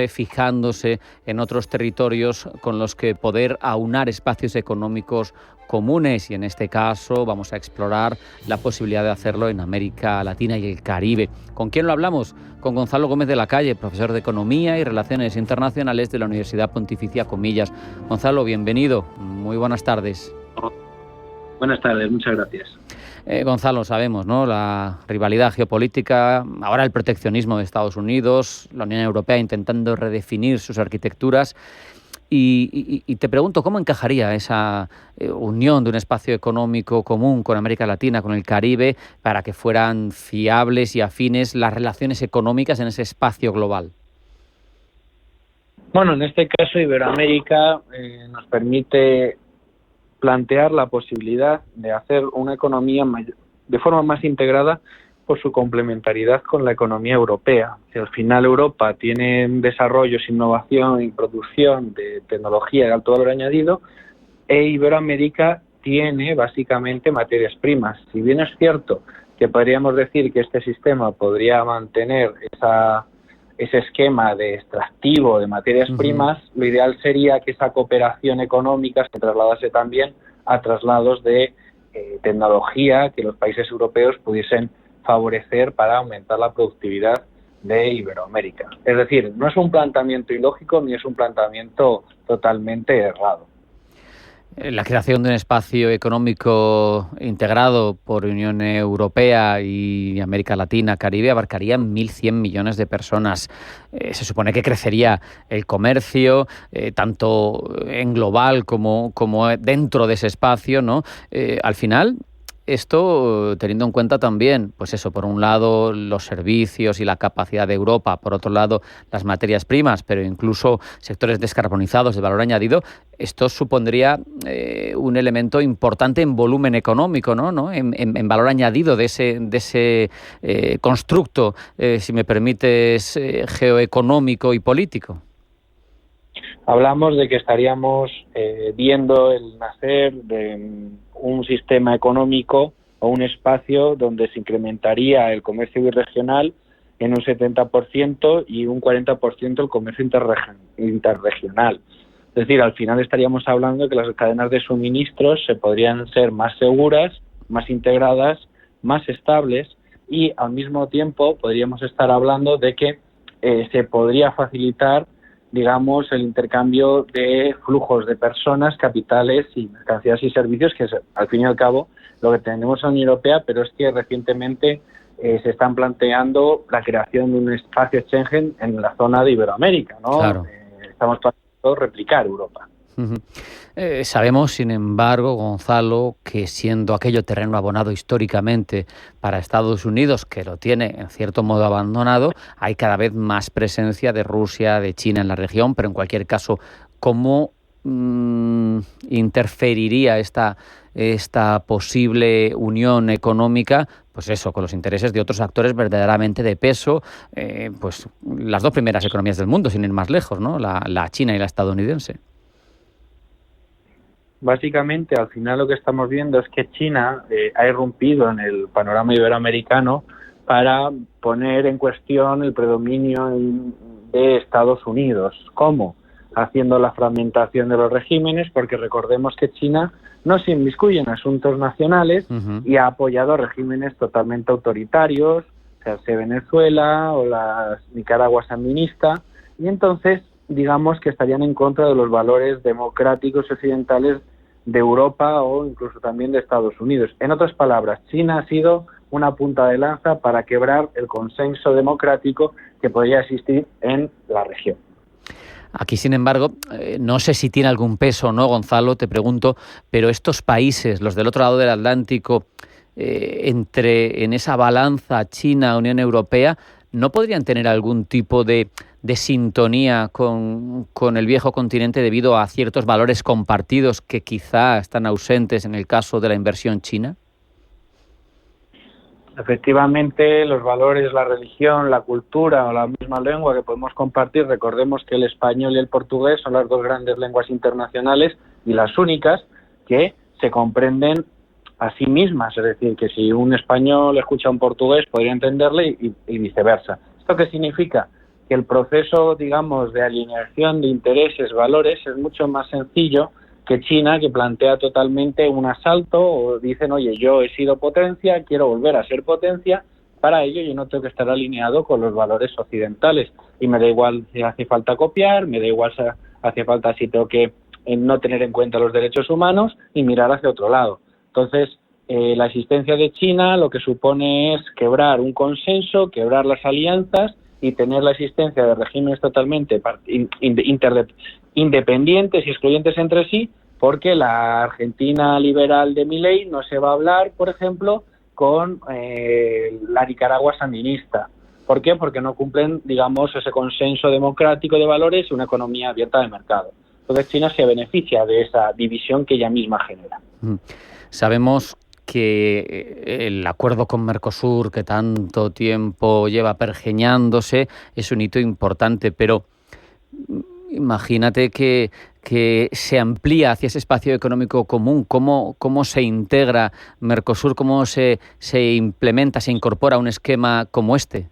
[SPEAKER 3] fijándose en otros territorios con los que poder aunar espacios económicos comunes, y en este caso vamos a explorar la posibilidad de hacerlo en América Latina y el Caribe. ¿Con quién lo hablamos? Con Gonzalo Gómez de la Calle, profesor de Economía y Relaciones Internacionales de la Universidad Pontificia Comillas. Gonzalo, bienvenido. Muy buenas tardes.
[SPEAKER 24] Buenas tardes, muchas gracias.
[SPEAKER 3] Gonzalo, sabemos, ¿no?, la rivalidad geopolítica, ahora el proteccionismo de Estados Unidos, la Unión Europea intentando redefinir sus arquitecturas. Y te pregunto, ¿cómo encajaría esa unión de un espacio económico común con América Latina, con el Caribe, para que fueran fiables y afines las relaciones económicas en ese espacio global?
[SPEAKER 24] Bueno, en este caso Iberoamérica nos permite plantear la posibilidad de hacer una economía de forma más integrada por su complementariedad con la economía europea. Si al final Europa tiene desarrollos, innovación y producción de tecnología de alto valor añadido, e Iberoamérica tiene básicamente materias primas. Si bien es cierto que podríamos decir que este sistema podría mantener ese esquema de extractivo de materias primas, lo ideal sería que esa cooperación económica se trasladase también a traslados de tecnología que los países europeos pudiesen favorecer para aumentar la productividad de Iberoamérica. Es decir, no es un planteamiento ilógico ni es un planteamiento totalmente errado.
[SPEAKER 3] La creación de un espacio económico integrado por Unión Europea y América Latina, Caribe, abarcaría 1.100 millones de personas. Se supone que crecería el comercio, tanto en global como dentro de ese espacio, ¿no? Al final, esto teniendo en cuenta también, pues eso, por un lado los servicios y la capacidad de Europa, por otro lado las materias primas, pero incluso sectores descarbonizados de valor añadido, esto supondría un elemento importante en volumen económico, ¿no? En valor añadido de ese constructo, si me permites, geoeconómico y político.
[SPEAKER 24] Hablamos de que estaríamos viendo el nacer de un sistema económico o un espacio donde se incrementaría el comercio birregional en un 70% y un 40% el comercio interregional. Es decir, al final estaríamos hablando de que las cadenas de suministros se podrían ser más seguras, más integradas, más estables y al mismo tiempo podríamos estar hablando de que se podría facilitar, digamos, el intercambio de flujos de personas, capitales y mercancías y servicios, que es, al fin y al cabo, lo que tenemos en la Unión Europea, pero es que recientemente se están planteando la creación de un espacio Schengen en la zona de Iberoamérica, ¿no?
[SPEAKER 3] Claro.
[SPEAKER 24] Estamos planteando replicar Europa.
[SPEAKER 3] Sabemos, sin embargo, Gonzalo, que siendo aquello terreno abonado históricamente para Estados Unidos, que lo tiene en cierto modo abandonado, hay cada vez más presencia de Rusia, de China en la región, pero en cualquier caso, ¿cómo interferiría esta posible unión económica, pues eso, con los intereses de otros actores verdaderamente de peso, pues las dos primeras economías del mundo, sin ir más lejos, ¿no? La china y la estadounidense?
[SPEAKER 24] Básicamente, al final lo que estamos viendo es que China ha irrumpido en el panorama iberoamericano para poner en cuestión el predominio de Estados Unidos. ¿Cómo? Haciendo la fragmentación de los regímenes, porque recordemos que China no se inmiscuye en asuntos nacionales y ha apoyado regímenes totalmente autoritarios, sea Venezuela o la Nicaragua sandinista, y entonces digamos que estarían en contra de los valores democráticos occidentales de Europa o incluso también de Estados Unidos. En otras palabras, China ha sido una punta de lanza para quebrar el consenso democrático que podría existir en la región.
[SPEAKER 3] Aquí, sin embargo, no sé si tiene algún peso o no, Gonzalo, te pregunto, pero estos países, los del otro lado del Atlántico, en esa balanza China-Unión Europea, ¿no podrían tener algún tipo de sintonía con el viejo continente debido a ciertos valores compartidos que quizá están ausentes en el caso de la inversión china?
[SPEAKER 24] Efectivamente, los valores, la religión, la cultura o la misma lengua que podemos compartir, recordemos que el español y el portugués son las dos grandes lenguas internacionales y las únicas que se comprenden a sí mismas, es decir, que si un español escucha a un portugués podría entenderle y viceversa. ¿Esto qué significa? Que el proceso, digamos, de alineación de intereses, valores, es mucho más sencillo que China, que plantea totalmente un asalto o dicen, oye, yo he sido potencia, quiero volver a ser potencia, para ello yo no tengo que estar alineado con los valores occidentales y me da igual si hace falta copiar, me da igual si hace falta si tengo que no tener en cuenta los derechos humanos y mirar hacia otro lado. Entonces, la existencia de China lo que supone es quebrar un consenso, quebrar las alianzas y tener la existencia de regímenes totalmente independientes y excluyentes entre sí, porque la Argentina liberal de Milei no se va a hablar, por ejemplo, con la Nicaragua sandinista. ¿Por qué? Porque no cumplen, digamos, ese consenso democrático de valores y una economía abierta de mercado. Entonces China se beneficia de esa división que ella misma genera.
[SPEAKER 3] Sabemos que el acuerdo con Mercosur, que tanto tiempo lleva pergeñándose, es un hito importante, pero imagínate que se amplía hacia ese espacio económico común. ¿Cómo se integra Mercosur? ¿Cómo se implementa, se incorpora a un esquema como este?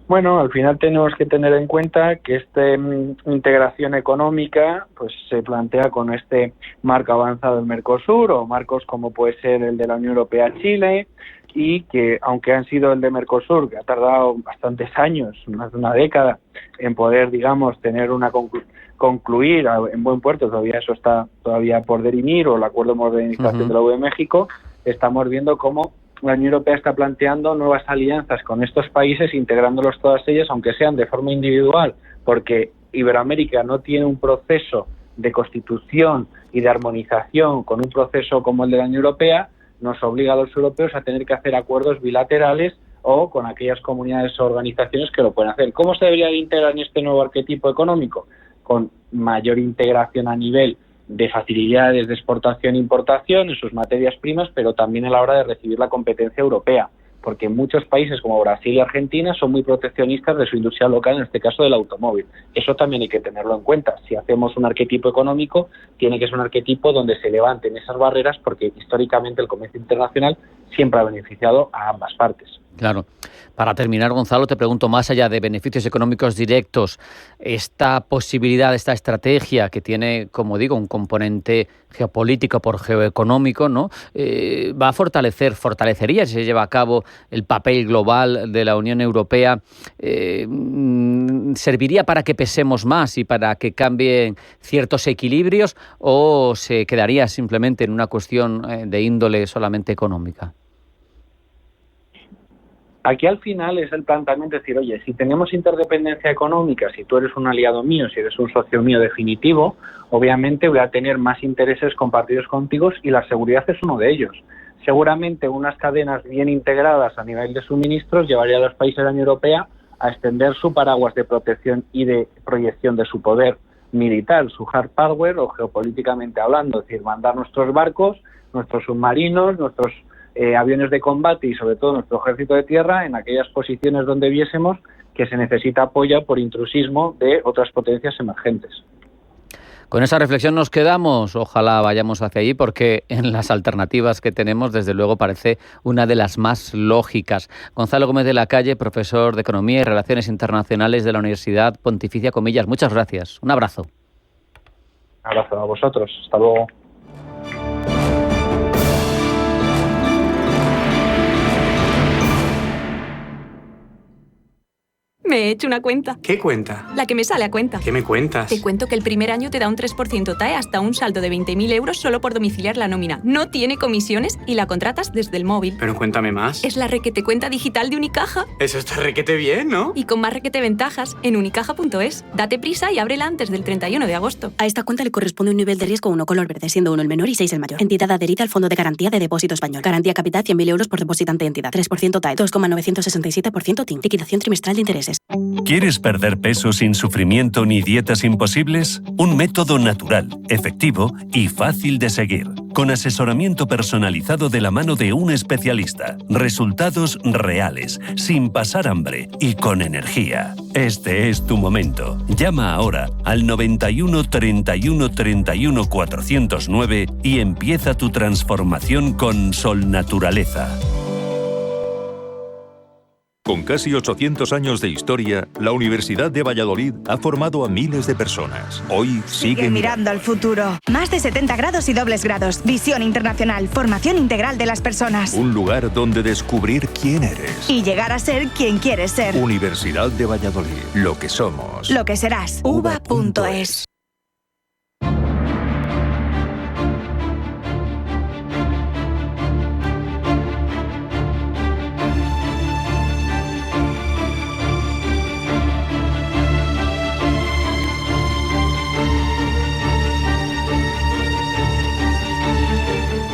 [SPEAKER 24] Bueno, al final tenemos que tener en cuenta que esta integración económica pues se plantea con este marco avanzado del Mercosur o marcos como puede ser el de la Unión Europea-Chile, y que aunque han sido el de Mercosur, que ha tardado bastantes años, más de una década, en poder, digamos, tener concluir en buen puerto, todavía eso está todavía por definir, o el acuerdo de modernización de la UE México, estamos viendo cómo la Unión Europea está planteando nuevas alianzas con estos países, integrándolos todas ellas, aunque sean de forma individual, porque Iberoamérica no tiene un proceso de constitución y de armonización con un proceso como el de la Unión Europea, nos obliga a los europeos a tener que hacer acuerdos bilaterales o con aquellas comunidades o organizaciones que lo pueden hacer. ¿Cómo se debería de integrar en este nuevo arquetipo económico? Con mayor integración a nivel de facilidades de exportación e importación en sus materias primas, pero también a la hora de recibir la competencia europea, porque muchos países como Brasil y Argentina son muy proteccionistas de su industria local, en este caso del automóvil. Eso también hay que tenerlo en cuenta. Si hacemos un arquetipo económico, tiene que ser un arquetipo donde se levanten esas barreras, porque históricamente el comercio internacional siempre ha beneficiado a ambas partes.
[SPEAKER 3] Claro. Para terminar, Gonzalo, te pregunto, más allá de beneficios económicos directos, esta posibilidad, esta estrategia que tiene, como digo, un componente geopolítico por geoeconómico, ¿no? Va a fortalecería, si se lleva a cabo, el papel global de la Unión Europea. ¿Serviría para que pesemos más y para que cambien ciertos equilibrios, o se quedaría simplemente en una cuestión de índole solamente económica?
[SPEAKER 24] Aquí al final es el planteamiento de decir, oye, si tenemos interdependencia económica, si tú eres un aliado mío, si eres un socio mío definitivo, obviamente voy a tener más intereses compartidos contigo y la seguridad es uno de ellos. Seguramente unas cadenas bien integradas a nivel de suministros llevaría a los países de la Unión Europea a extender su paraguas de protección y de proyección de su poder militar, su hard power o geopolíticamente hablando, es decir, mandar nuestros barcos, nuestros submarinos, nuestros aviones de combate y sobre todo nuestro ejército de tierra en aquellas posiciones donde viésemos que se necesita apoyo por intrusismo de otras potencias emergentes.
[SPEAKER 3] Con esa reflexión nos quedamos, ojalá vayamos hacia allí, porque en las alternativas que tenemos, desde luego, parece una de las más lógicas. Gonzalo Gómez de la Calle, profesor de Economía y Relaciones Internacionales de la Universidad Pontificia Comillas. Muchas gracias. Un abrazo.
[SPEAKER 24] Un abrazo a vosotros. Hasta luego.
[SPEAKER 5] Me he hecho una cuenta.
[SPEAKER 6] ¿Qué cuenta?
[SPEAKER 5] La que me sale a cuenta.
[SPEAKER 6] ¿Qué me cuentas?
[SPEAKER 5] Te cuento que el primer año te da un 3% TAE hasta un saldo de 20.000 euros solo por domiciliar la nómina. No tiene comisiones y la contratas desde el móvil.
[SPEAKER 6] Pero cuéntame más.
[SPEAKER 5] Es la requete cuenta digital de Unicaja.
[SPEAKER 6] Eso está requete bien, ¿no?
[SPEAKER 5] Y con más requete ventajas en unicaja.es. Date prisa y ábrela antes del 31 de agosto.
[SPEAKER 7] A esta cuenta le corresponde un nivel de riesgo 1 color verde, siendo 1 el menor y 6 el mayor. Entidad adherida al Fondo de Garantía de Depósito Español. Garantía capital 100.000 euros por depositante entidad. 3% TAE, 2,967% TIN. Liquidación trimestral de intereses.
[SPEAKER 1] ¿Quieres perder peso sin sufrimiento ni dietas imposibles? Un método natural, efectivo y fácil de seguir. Con asesoramiento personalizado de la mano de un especialista. Resultados reales, sin pasar hambre y con energía. Este es tu momento. Llama ahora al 91 31 31 409 y empieza tu transformación con Sol Naturaleza.
[SPEAKER 8] Con casi 800 años de historia, la Universidad de Valladolid ha formado a miles de personas. Hoy sigue
[SPEAKER 25] mirando al futuro. Más de 70 grados y dobles grados. Visión internacional. Formación integral de las personas.
[SPEAKER 8] Un lugar donde descubrir quién eres.
[SPEAKER 25] Y llegar a ser quien quieres ser.
[SPEAKER 8] Universidad de Valladolid. Lo que somos.
[SPEAKER 25] Lo que serás. uva.es.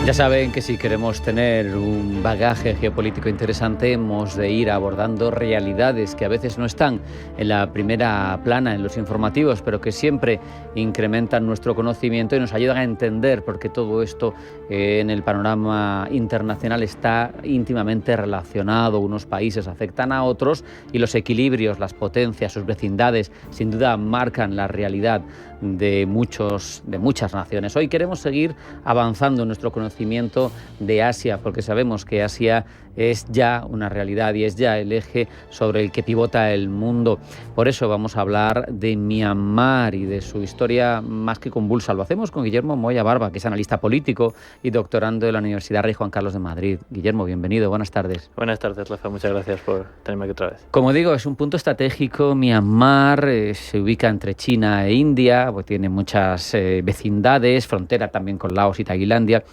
[SPEAKER 3] Ya Ya saben que si queremos tener un bagaje geopolítico interesante, hemos de ir abordando realidades que a veces no están en la primera plana, en los informativos, pero que siempre incrementan nuestro conocimiento y nos ayudan a entender, porque todo esto en el panorama internacional está íntimamente relacionado. Unos países afectan a otros y los equilibrios, las potencias, sus vecindades, sin duda marcan la realidad de muchas naciones. Hoy queremos seguir avanzando en nuestro conocimiento de Asia, porque sabemos que Asia es ya una realidad y es ya el eje sobre el que pivota el mundo. Por eso vamos a hablar de Myanmar y de su historia más que convulsa. Lo hacemos con Guillermo Moya Barba, que es analista político y doctorando de la Universidad Rey Juan Carlos de Madrid. Guillermo, bienvenido, buenas tardes.
[SPEAKER 9] Buenas tardes, Rafa, muchas gracias por tenerme aquí otra vez.
[SPEAKER 3] Como digo, es un punto estratégico. Myanmar se ubica entre China e India, pues tiene muchas vecindades, frontera también con Laos y Tailandia.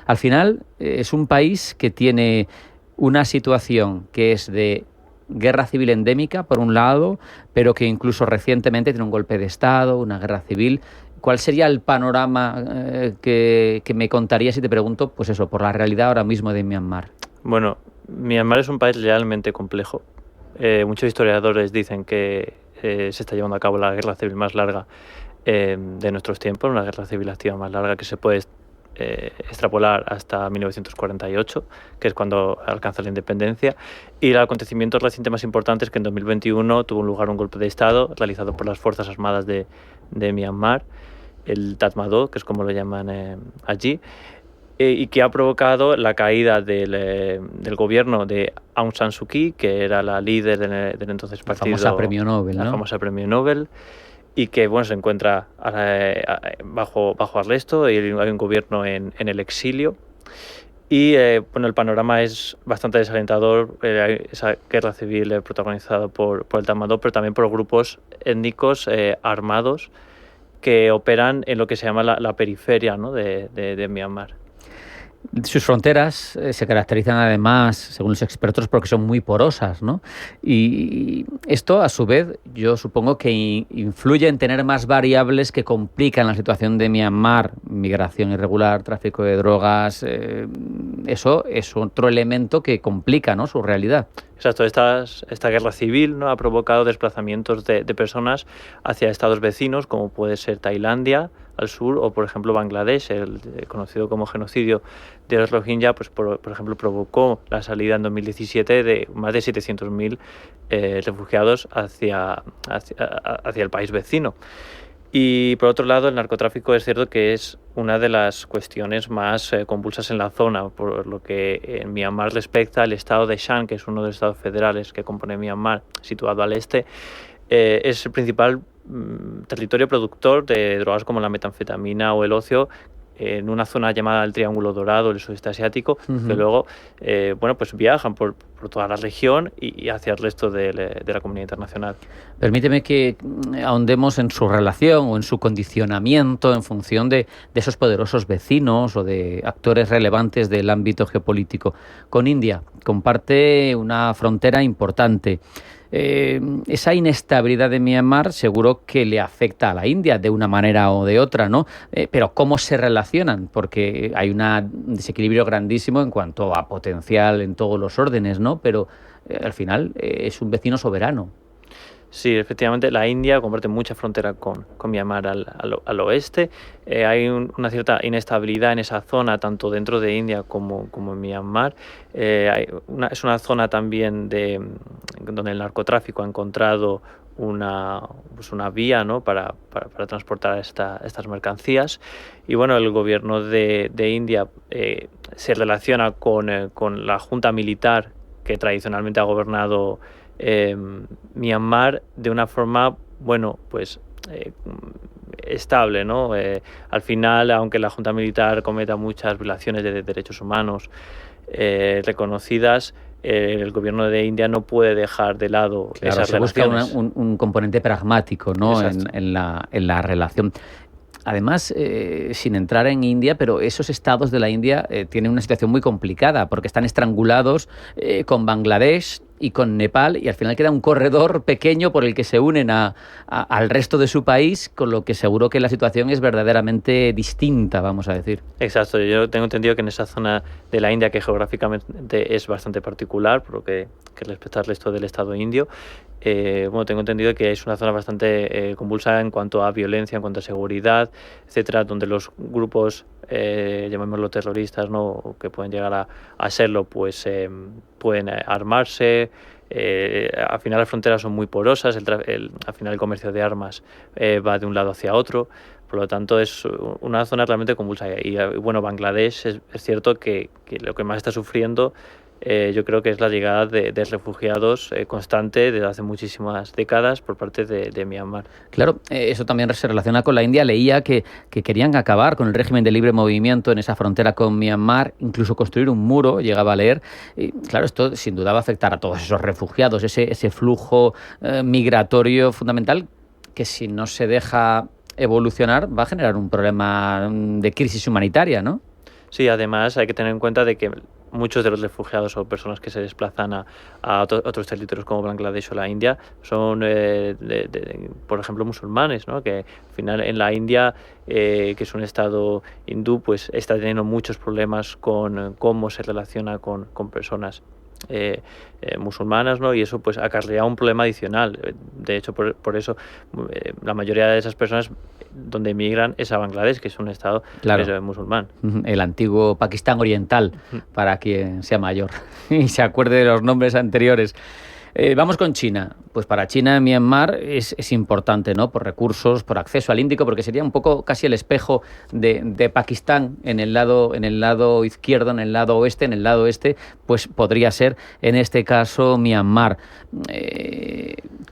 [SPEAKER 3] Al final es un país que tiene una situación que es de guerra civil endémica, por un lado, pero que incluso recientemente tiene un golpe de Estado, una guerra civil. ¿Cuál sería el panorama que me contarías si te pregunto, pues eso, por la realidad ahora mismo de Myanmar?
[SPEAKER 9] Bueno, Myanmar es un país realmente complejo. Muchos historiadores dicen que se está llevando a cabo la guerra civil más larga de nuestros tiempos, una guerra civil activa más larga que se puede extrapolar hasta 1948, que es cuando alcanza la independencia, y el acontecimiento reciente más importante es que en 2021 tuvo lugar un golpe de Estado realizado por las Fuerzas Armadas de Myanmar, el Tatmadaw, que es como lo llaman allí, y que ha provocado la caída del gobierno de Aung San Suu Kyi, que era la líder del entonces partido...
[SPEAKER 3] La famosa premio Nobel, ¿no?
[SPEAKER 9] La famosa premio Nobel, y que bueno, se encuentra bajo arresto y hay un gobierno en el exilio. Y bueno, el panorama es bastante desalentador, esa guerra civil protagonizada por el Tatmadaw, pero también por grupos étnicos armados que operan en lo que se llama la periferia, ¿no?, de Myanmar.
[SPEAKER 3] Sus fronteras se caracterizan además, según los expertos, porque son muy porosas, ¿no? Y esto, a su vez, yo supongo que influye en tener más variables que complican la situación de Myanmar. Migración irregular, tráfico de drogas, eso es otro elemento que complica, ¿no?, su realidad.
[SPEAKER 9] Exacto, esta guerra civil, ¿no?, ha provocado desplazamientos de personas hacia estados vecinos, como puede ser Tailandia al sur o, por ejemplo, Bangladesh, el conocido como genocidio de los Rohingya, pues por ejemplo, provocó la salida en 2017 de más de 700.000 refugiados hacia el país vecino. Y por otro lado, el narcotráfico es cierto que es una de las cuestiones más convulsas en la zona, por lo que en Myanmar respecta al estado de Shan, que es uno de los estados federales que compone Myanmar, situado al este, es el principal territorio productor de drogas como la metanfetamina o el ocio, en una zona llamada el Triángulo Dorado, el sudeste asiático, que luego pues viajan por toda la región y hacia el resto de la comunidad internacional.
[SPEAKER 3] Permíteme que ahondemos en su relación o en su condicionamiento en función de esos poderosos vecinos o de actores relevantes del ámbito geopolítico. Con India comparte una frontera importante. Esa inestabilidad de Myanmar seguro que le afecta a la India de una manera o de otra, ¿no? Pero ¿cómo se relacionan? Porque hay un desequilibrio grandísimo en cuanto a potencial en todos los órdenes, ¿no? Pero al final es un vecino soberano.
[SPEAKER 9] Sí, efectivamente, la India comparte mucha frontera con Myanmar al oeste. Hay una cierta inestabilidad en esa zona, tanto dentro de India como en Myanmar. Es una zona también donde el narcotráfico ha encontrado una vía, ¿no?, para transportar estas mercancías. Y bueno, el gobierno de India se relaciona con la junta militar que tradicionalmente ha gobernado Myanmar de una forma, bueno, pues estable, ¿no? Al final, aunque la junta militar cometa muchas violaciones de derechos humanos reconocidas, el gobierno de India no puede dejar de lado esas relaciones.
[SPEAKER 3] Se busca un componente pragmático, ¿no?, en la relación. Además, sin entrar en India, pero esos estados de la India tienen una situación muy complicada porque están estrangulados con Bangladesh, y con Nepal, y al final queda un corredor pequeño por el que se unen al resto de su país, con lo que seguro que la situación es verdaderamente distinta, vamos a decir.
[SPEAKER 9] Exacto, yo tengo entendido que en esa zona de la India, que geográficamente es bastante particular, por lo que respecta al resto del Estado indio, tengo entendido que es una zona bastante convulsa en cuanto a violencia, en cuanto a seguridad, etcétera, donde los grupos, llamémoslo terroristas, ¿no?, que pueden llegar a serlo, pues pueden armarse. Al final las fronteras son muy porosas, al final el comercio de armas va de un lado hacia otro, por lo tanto es una zona realmente convulsa. Y bueno, Bangladesh es cierto que lo que más está sufriendo, yo creo que es la llegada de refugiados constante desde hace muchísimas décadas por parte de Myanmar.
[SPEAKER 3] Claro, eso también se relaciona con la India. Leía que querían acabar con el régimen de libre movimiento en esa frontera con Myanmar, incluso construir un muro, llegaba a leer. Y claro, esto sin duda va a afectar a todos esos refugiados, ese flujo migratorio fundamental que si no se deja evolucionar va a generar un problema de crisis humanitaria, ¿no?
[SPEAKER 9] Sí, además hay que tener en cuenta de que muchos de los refugiados o personas que se desplazan a otros territorios como Bangladesh o la India son, por ejemplo, musulmanes, ¿no? Que al final en la India, que es un estado hindú, pues está teniendo muchos problemas con cómo se relaciona con personas musulmanas, ¿no? Y eso pues acarrea un problema adicional. De hecho, por eso la mayoría de esas personas donde emigran es a Bangladesh, que es un estado musulmán.
[SPEAKER 3] El antiguo Pakistán oriental, para quien sea mayor y se acuerde de los nombres anteriores. Vamos con China. Pues para China, Myanmar es importante, ¿no? Por recursos, por acceso al Índico, porque sería un poco casi el espejo de Pakistán en el lado izquierdo, en el lado oeste, en el lado este, pues podría ser en este caso Myanmar.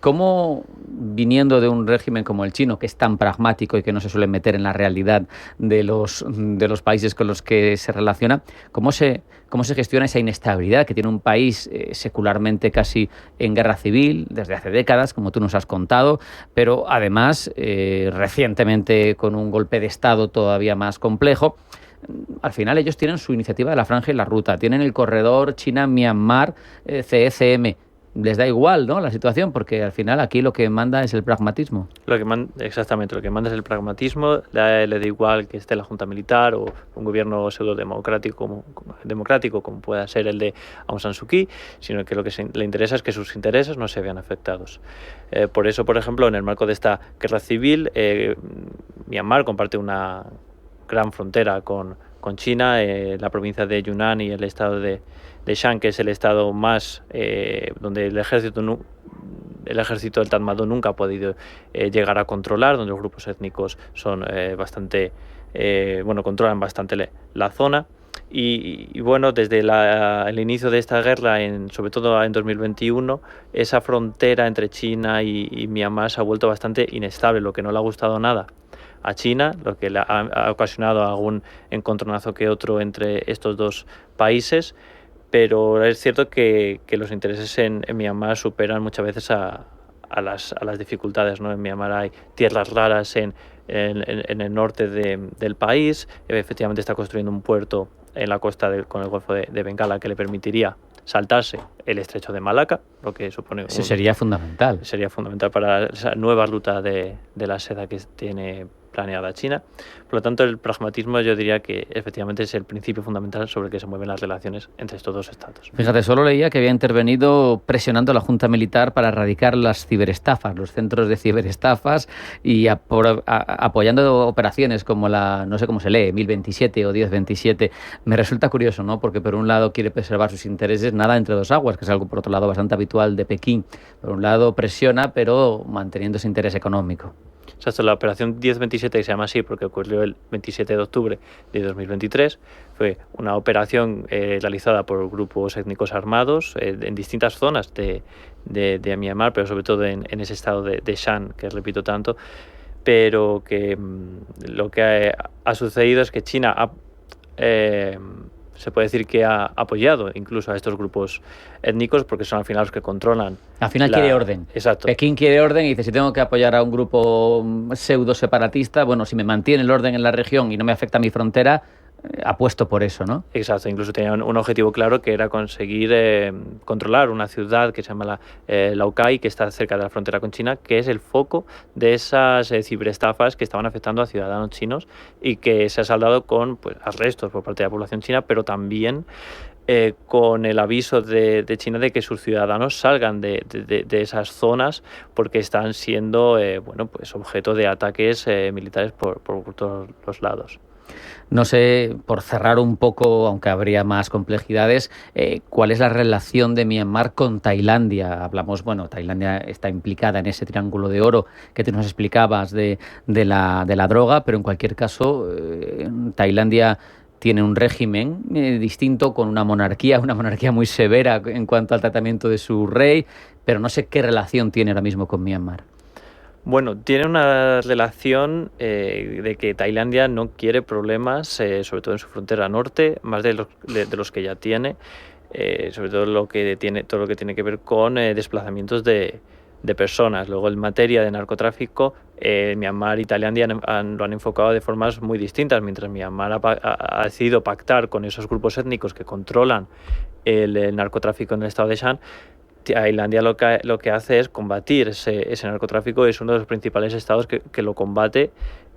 [SPEAKER 3] ¿Cómo, viniendo de un régimen como el chino, que es tan pragmático y que no se suele meter en la realidad de los países con los que se relaciona, cómo se gestiona esa inestabilidad que tiene un país secularmente casi en guerra civil desde hace décadas, como tú nos has contado, pero además recientemente con un golpe de Estado todavía más complejo? Al final ellos tienen su iniciativa de la Franja y la Ruta, tienen el corredor China-Myanmar CECM. Les da igual, ¿no?, la situación, porque al final aquí lo que manda es el pragmatismo.
[SPEAKER 9] Exactamente, lo que manda es el pragmatismo. Le da igual que esté la Junta Militar o un gobierno pseudo-democrático como pueda ser el de Aung San Suu Kyi, sino que lo que le interesa es que sus intereses no se vean afectados. Por eso, por ejemplo, en el marco de esta guerra civil, Myanmar comparte una gran frontera con China, la provincia de Yunnan y el estado de Shan, que es el estado más donde el ejército del Tatmadaw nunca ha podido llegar a controlar, donde los grupos étnicos son controlan bastante la zona. Y bueno, desde el inicio de esta guerra, sobre todo en 2021, esa frontera entre China y Myanmar se ha vuelto bastante inestable, lo que no le ha gustado nada a China, lo que le ha ocasionado algún encontronazo que otro entre estos dos países. Pero es cierto que los intereses en Myanmar superan muchas veces a las dificultades, ¿no? En Myanmar hay tierras raras en el norte del país. Efectivamente está construyendo un puerto en la costa con el Golfo de Bengala que le permitiría saltarse el estrecho de Malaca, lo que supone...
[SPEAKER 3] Eso sería fundamental.
[SPEAKER 9] Sería fundamental para esa nueva ruta de la seda que tiene planeada China. Por lo tanto, el pragmatismo yo diría que efectivamente es el principio fundamental sobre el que se mueven las relaciones entre estos dos estados.
[SPEAKER 3] Fíjate, solo leía que había intervenido presionando a la Junta Militar para erradicar las ciberestafas, los centros de ciberestafas, y apoyando operaciones como no sé cómo se lee, 1027 o 1027. Me resulta curioso, ¿no? Porque por un lado quiere preservar sus intereses, nada entre dos aguas, que es algo por otro lado bastante habitual de Pekín. Por un lado presiona, pero manteniendo ese interés económico.
[SPEAKER 9] Exacto, la operación 1027, que se llama así porque ocurrió el 27 de octubre de 2023, fue una operación realizada por grupos étnicos armados en distintas zonas de Myanmar, pero sobre todo en ese estado de Shan, que repito tanto, pero que lo que ha sucedido es que China se puede decir que ha apoyado incluso a estos grupos étnicos porque son al final los que controlan.
[SPEAKER 3] Al final quiere orden.
[SPEAKER 9] Exacto.
[SPEAKER 3] Pekín quiere orden y dice, si tengo que apoyar a un grupo pseudo separatista, bueno, si me mantiene el orden en la región y no me afecta a mi frontera, apuesto por eso, ¿no?
[SPEAKER 9] Exacto, incluso tenían un objetivo claro que era conseguir controlar una ciudad que se llama Laogai, que está cerca de la frontera con China, que es el foco de esas ciberestafas que estaban afectando a ciudadanos chinos y que se ha saldado con arrestos por parte de la población china, pero también con el aviso de China de que sus ciudadanos salgan de esas zonas porque están siendo objeto de ataques militares por todos los lados.
[SPEAKER 3] No sé, por cerrar un poco, aunque habría más complejidades, ¿cuál es la relación de Myanmar con Tailandia? Hablamos, Tailandia está implicada en ese triángulo de oro que tú nos explicabas de la droga, pero en cualquier caso, Tailandia tiene un régimen distinto, con una monarquía muy severa en cuanto al tratamiento de su rey, pero no sé qué relación tiene ahora mismo con Myanmar.
[SPEAKER 9] Bueno, tiene una relación de que Tailandia no quiere problemas, sobre todo en su frontera norte, más de los que ya tiene, sobre todo todo lo que tiene que ver con desplazamientos de personas. Luego, en materia de narcotráfico, Myanmar y Tailandia lo han enfocado de formas muy distintas. Mientras Myanmar ha decidido pactar con esos grupos étnicos que controlan el narcotráfico en el estado de Shan, Tailandia lo que hace es combatir ese narcotráfico. Es uno de los principales estados que lo combate,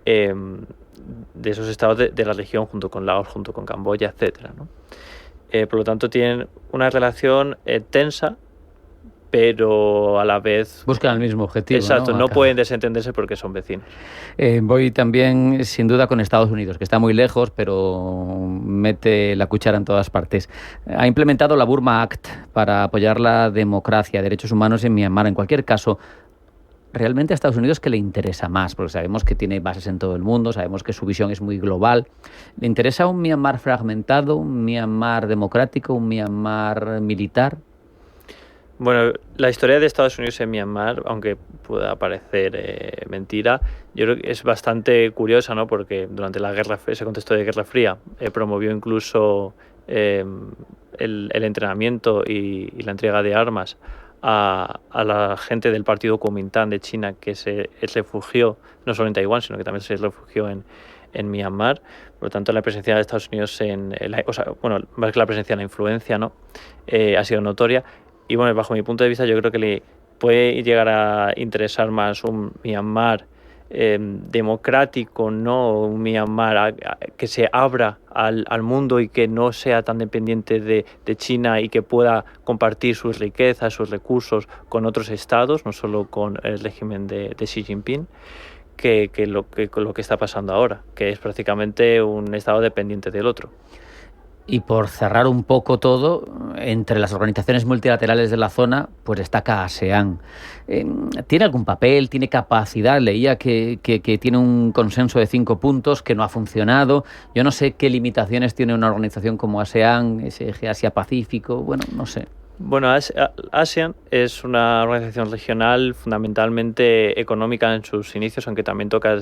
[SPEAKER 9] de esos estados de la región, junto con Laos, junto con Camboya, etcétera, ¿no? Por lo tanto, tienen una relación tensa, pero a la vez
[SPEAKER 3] buscan el mismo objetivo.
[SPEAKER 9] Exacto, no pueden desentenderse porque son vecinos.
[SPEAKER 3] Voy también, sin duda, con Estados Unidos, que está muy lejos, pero mete la cuchara en todas partes. Ha implementado la Burma Act para apoyar la democracia, derechos humanos en Myanmar. En cualquier caso, realmente a Estados Unidos, ¿qué le interesa más? Porque sabemos que tiene bases en todo el mundo, sabemos que su visión es muy global. ¿Le interesa un Myanmar fragmentado, un Myanmar democrático, un Myanmar militar?
[SPEAKER 9] Bueno, la historia de Estados Unidos en Myanmar, aunque pueda parecer mentira, yo creo que es bastante curiosa, ¿no? Porque durante ese contexto de Guerra Fría, promovió incluso el entrenamiento y la entrega de armas a la gente del Partido Kuomintang de China, que se refugió no solo en Taiwán, sino que también se refugió en Myanmar. Por lo tanto, la presencia de Estados Unidos más que la presencia, la influencia, ¿no? Ha sido notoria. Y bueno, bajo mi punto de vista, yo creo que le puede llegar a interesar más un Myanmar democrático, ¿no? Un Myanmar que se abra al mundo y que no sea tan dependiente de China y que pueda compartir sus riquezas, sus recursos con otros estados, no solo con el régimen de Xi Jinping, que lo que está pasando ahora, que es prácticamente un estado dependiente del otro.
[SPEAKER 3] Y por cerrar un poco todo, entre las organizaciones multilaterales de la zona, pues destaca ASEAN. ¿Tiene algún papel? ¿Tiene capacidad? Leía que tiene un consenso de 5 puntos que no ha funcionado. Yo no sé qué limitaciones tiene una organización como ASEAN, ese eje Asia-Pacífico, no sé.
[SPEAKER 9] Bueno, ASEAN es una organización regional fundamentalmente económica en sus inicios, aunque también toca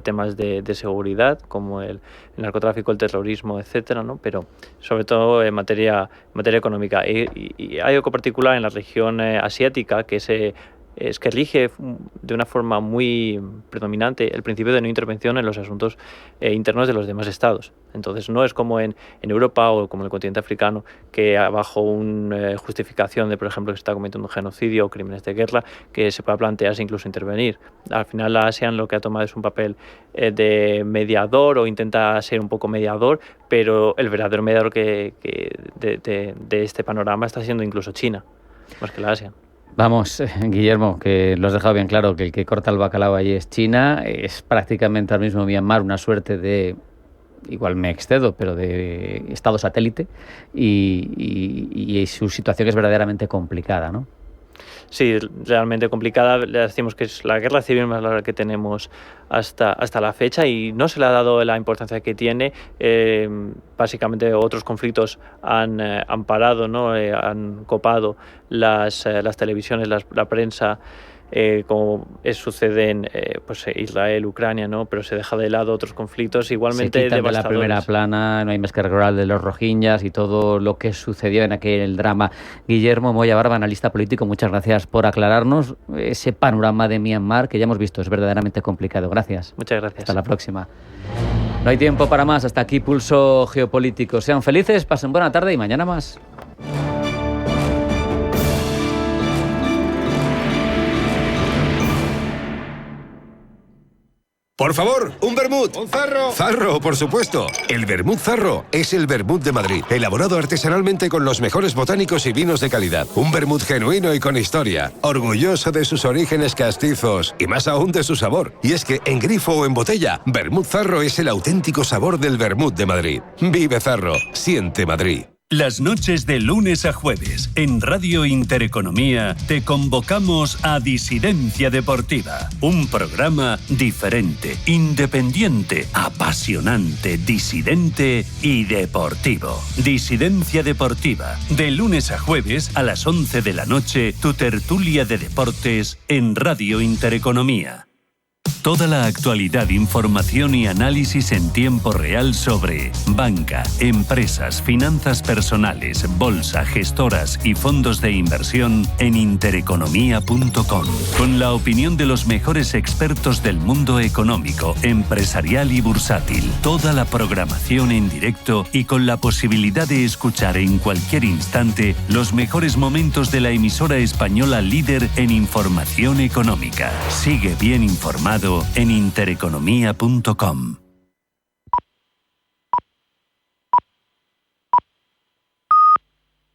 [SPEAKER 9] temas de seguridad, como el narcotráfico, el terrorismo, etcétera, ¿no? Pero sobre todo en materia económica. Y hay algo particular en la región asiática que es que rige de una forma muy predominante el principio de no intervención en los asuntos internos de los demás estados. Entonces no es como en Europa o como en el continente africano, que bajo una justificación de, por ejemplo, que se está cometiendo un genocidio o crímenes de guerra, que se pueda plantearse incluso intervenir. Al final la ASEAN lo que ha tomado es un papel de mediador, o intenta ser un poco mediador, pero el verdadero mediador de este panorama está siendo incluso China, más que la ASEAN.
[SPEAKER 3] Vamos, Guillermo, que lo has dejado bien claro, que el que corta el bacalao allí es China, es prácticamente al mismo Myanmar una suerte de, igual me excedo, pero de estado satélite, y su situación es verdaderamente complicada, ¿no?
[SPEAKER 9] Sí, realmente complicada. Le decimos que es la guerra civil más larga que tenemos hasta la fecha, y no se le ha dado la importancia que tiene. Básicamente otros conflictos han parado, ¿no? Han copado las televisiones, la prensa, como sucede en Israel, Ucrania, ¿no? Pero se deja de lado otros conflictos igualmente
[SPEAKER 3] devastadores. Se quitan de la primera plana, no hay más que recordar de los rohingyas y todo lo que sucedió en aquel drama. Guillermo Moya Barba, analista político, muchas gracias por aclararnos ese panorama de Myanmar que ya hemos visto, es verdaderamente complicado. Gracias.
[SPEAKER 9] Muchas gracias.
[SPEAKER 3] Hasta la próxima. No hay tiempo para más. Hasta aquí Pulso Geopolítico. Sean felices, pasen buena tarde y mañana más.
[SPEAKER 10] Por favor, un vermut. Un zarro. Zarro, por supuesto. El vermut Zarro es el vermut de Madrid, elaborado artesanalmente con los mejores botánicos y vinos de calidad. Un vermut genuino y con historia, orgulloso de sus orígenes castizos y más aún de su sabor. Y es que en grifo o en botella, vermut Zarro es el auténtico sabor del vermut de Madrid. Vive Zarro, siente Madrid.
[SPEAKER 1] Las noches de lunes a jueves en Radio Intereconomía te convocamos a Disidencia Deportiva, un programa diferente, independiente, apasionante, disidente y deportivo. Disidencia Deportiva, de lunes a jueves a las 11 de la noche, tu tertulia de deportes en Radio Intereconomía. Toda la actualidad, información y análisis en tiempo real sobre banca, empresas, finanzas personales, bolsa, gestoras y fondos de inversión en intereconomía.com. Con la opinión de los mejores expertos del mundo económico, empresarial y bursátil. Toda la programación en directo y con la posibilidad de escuchar en cualquier instante los mejores momentos de la emisora española líder en información económica. Sigue bien informado en intereconomía.com.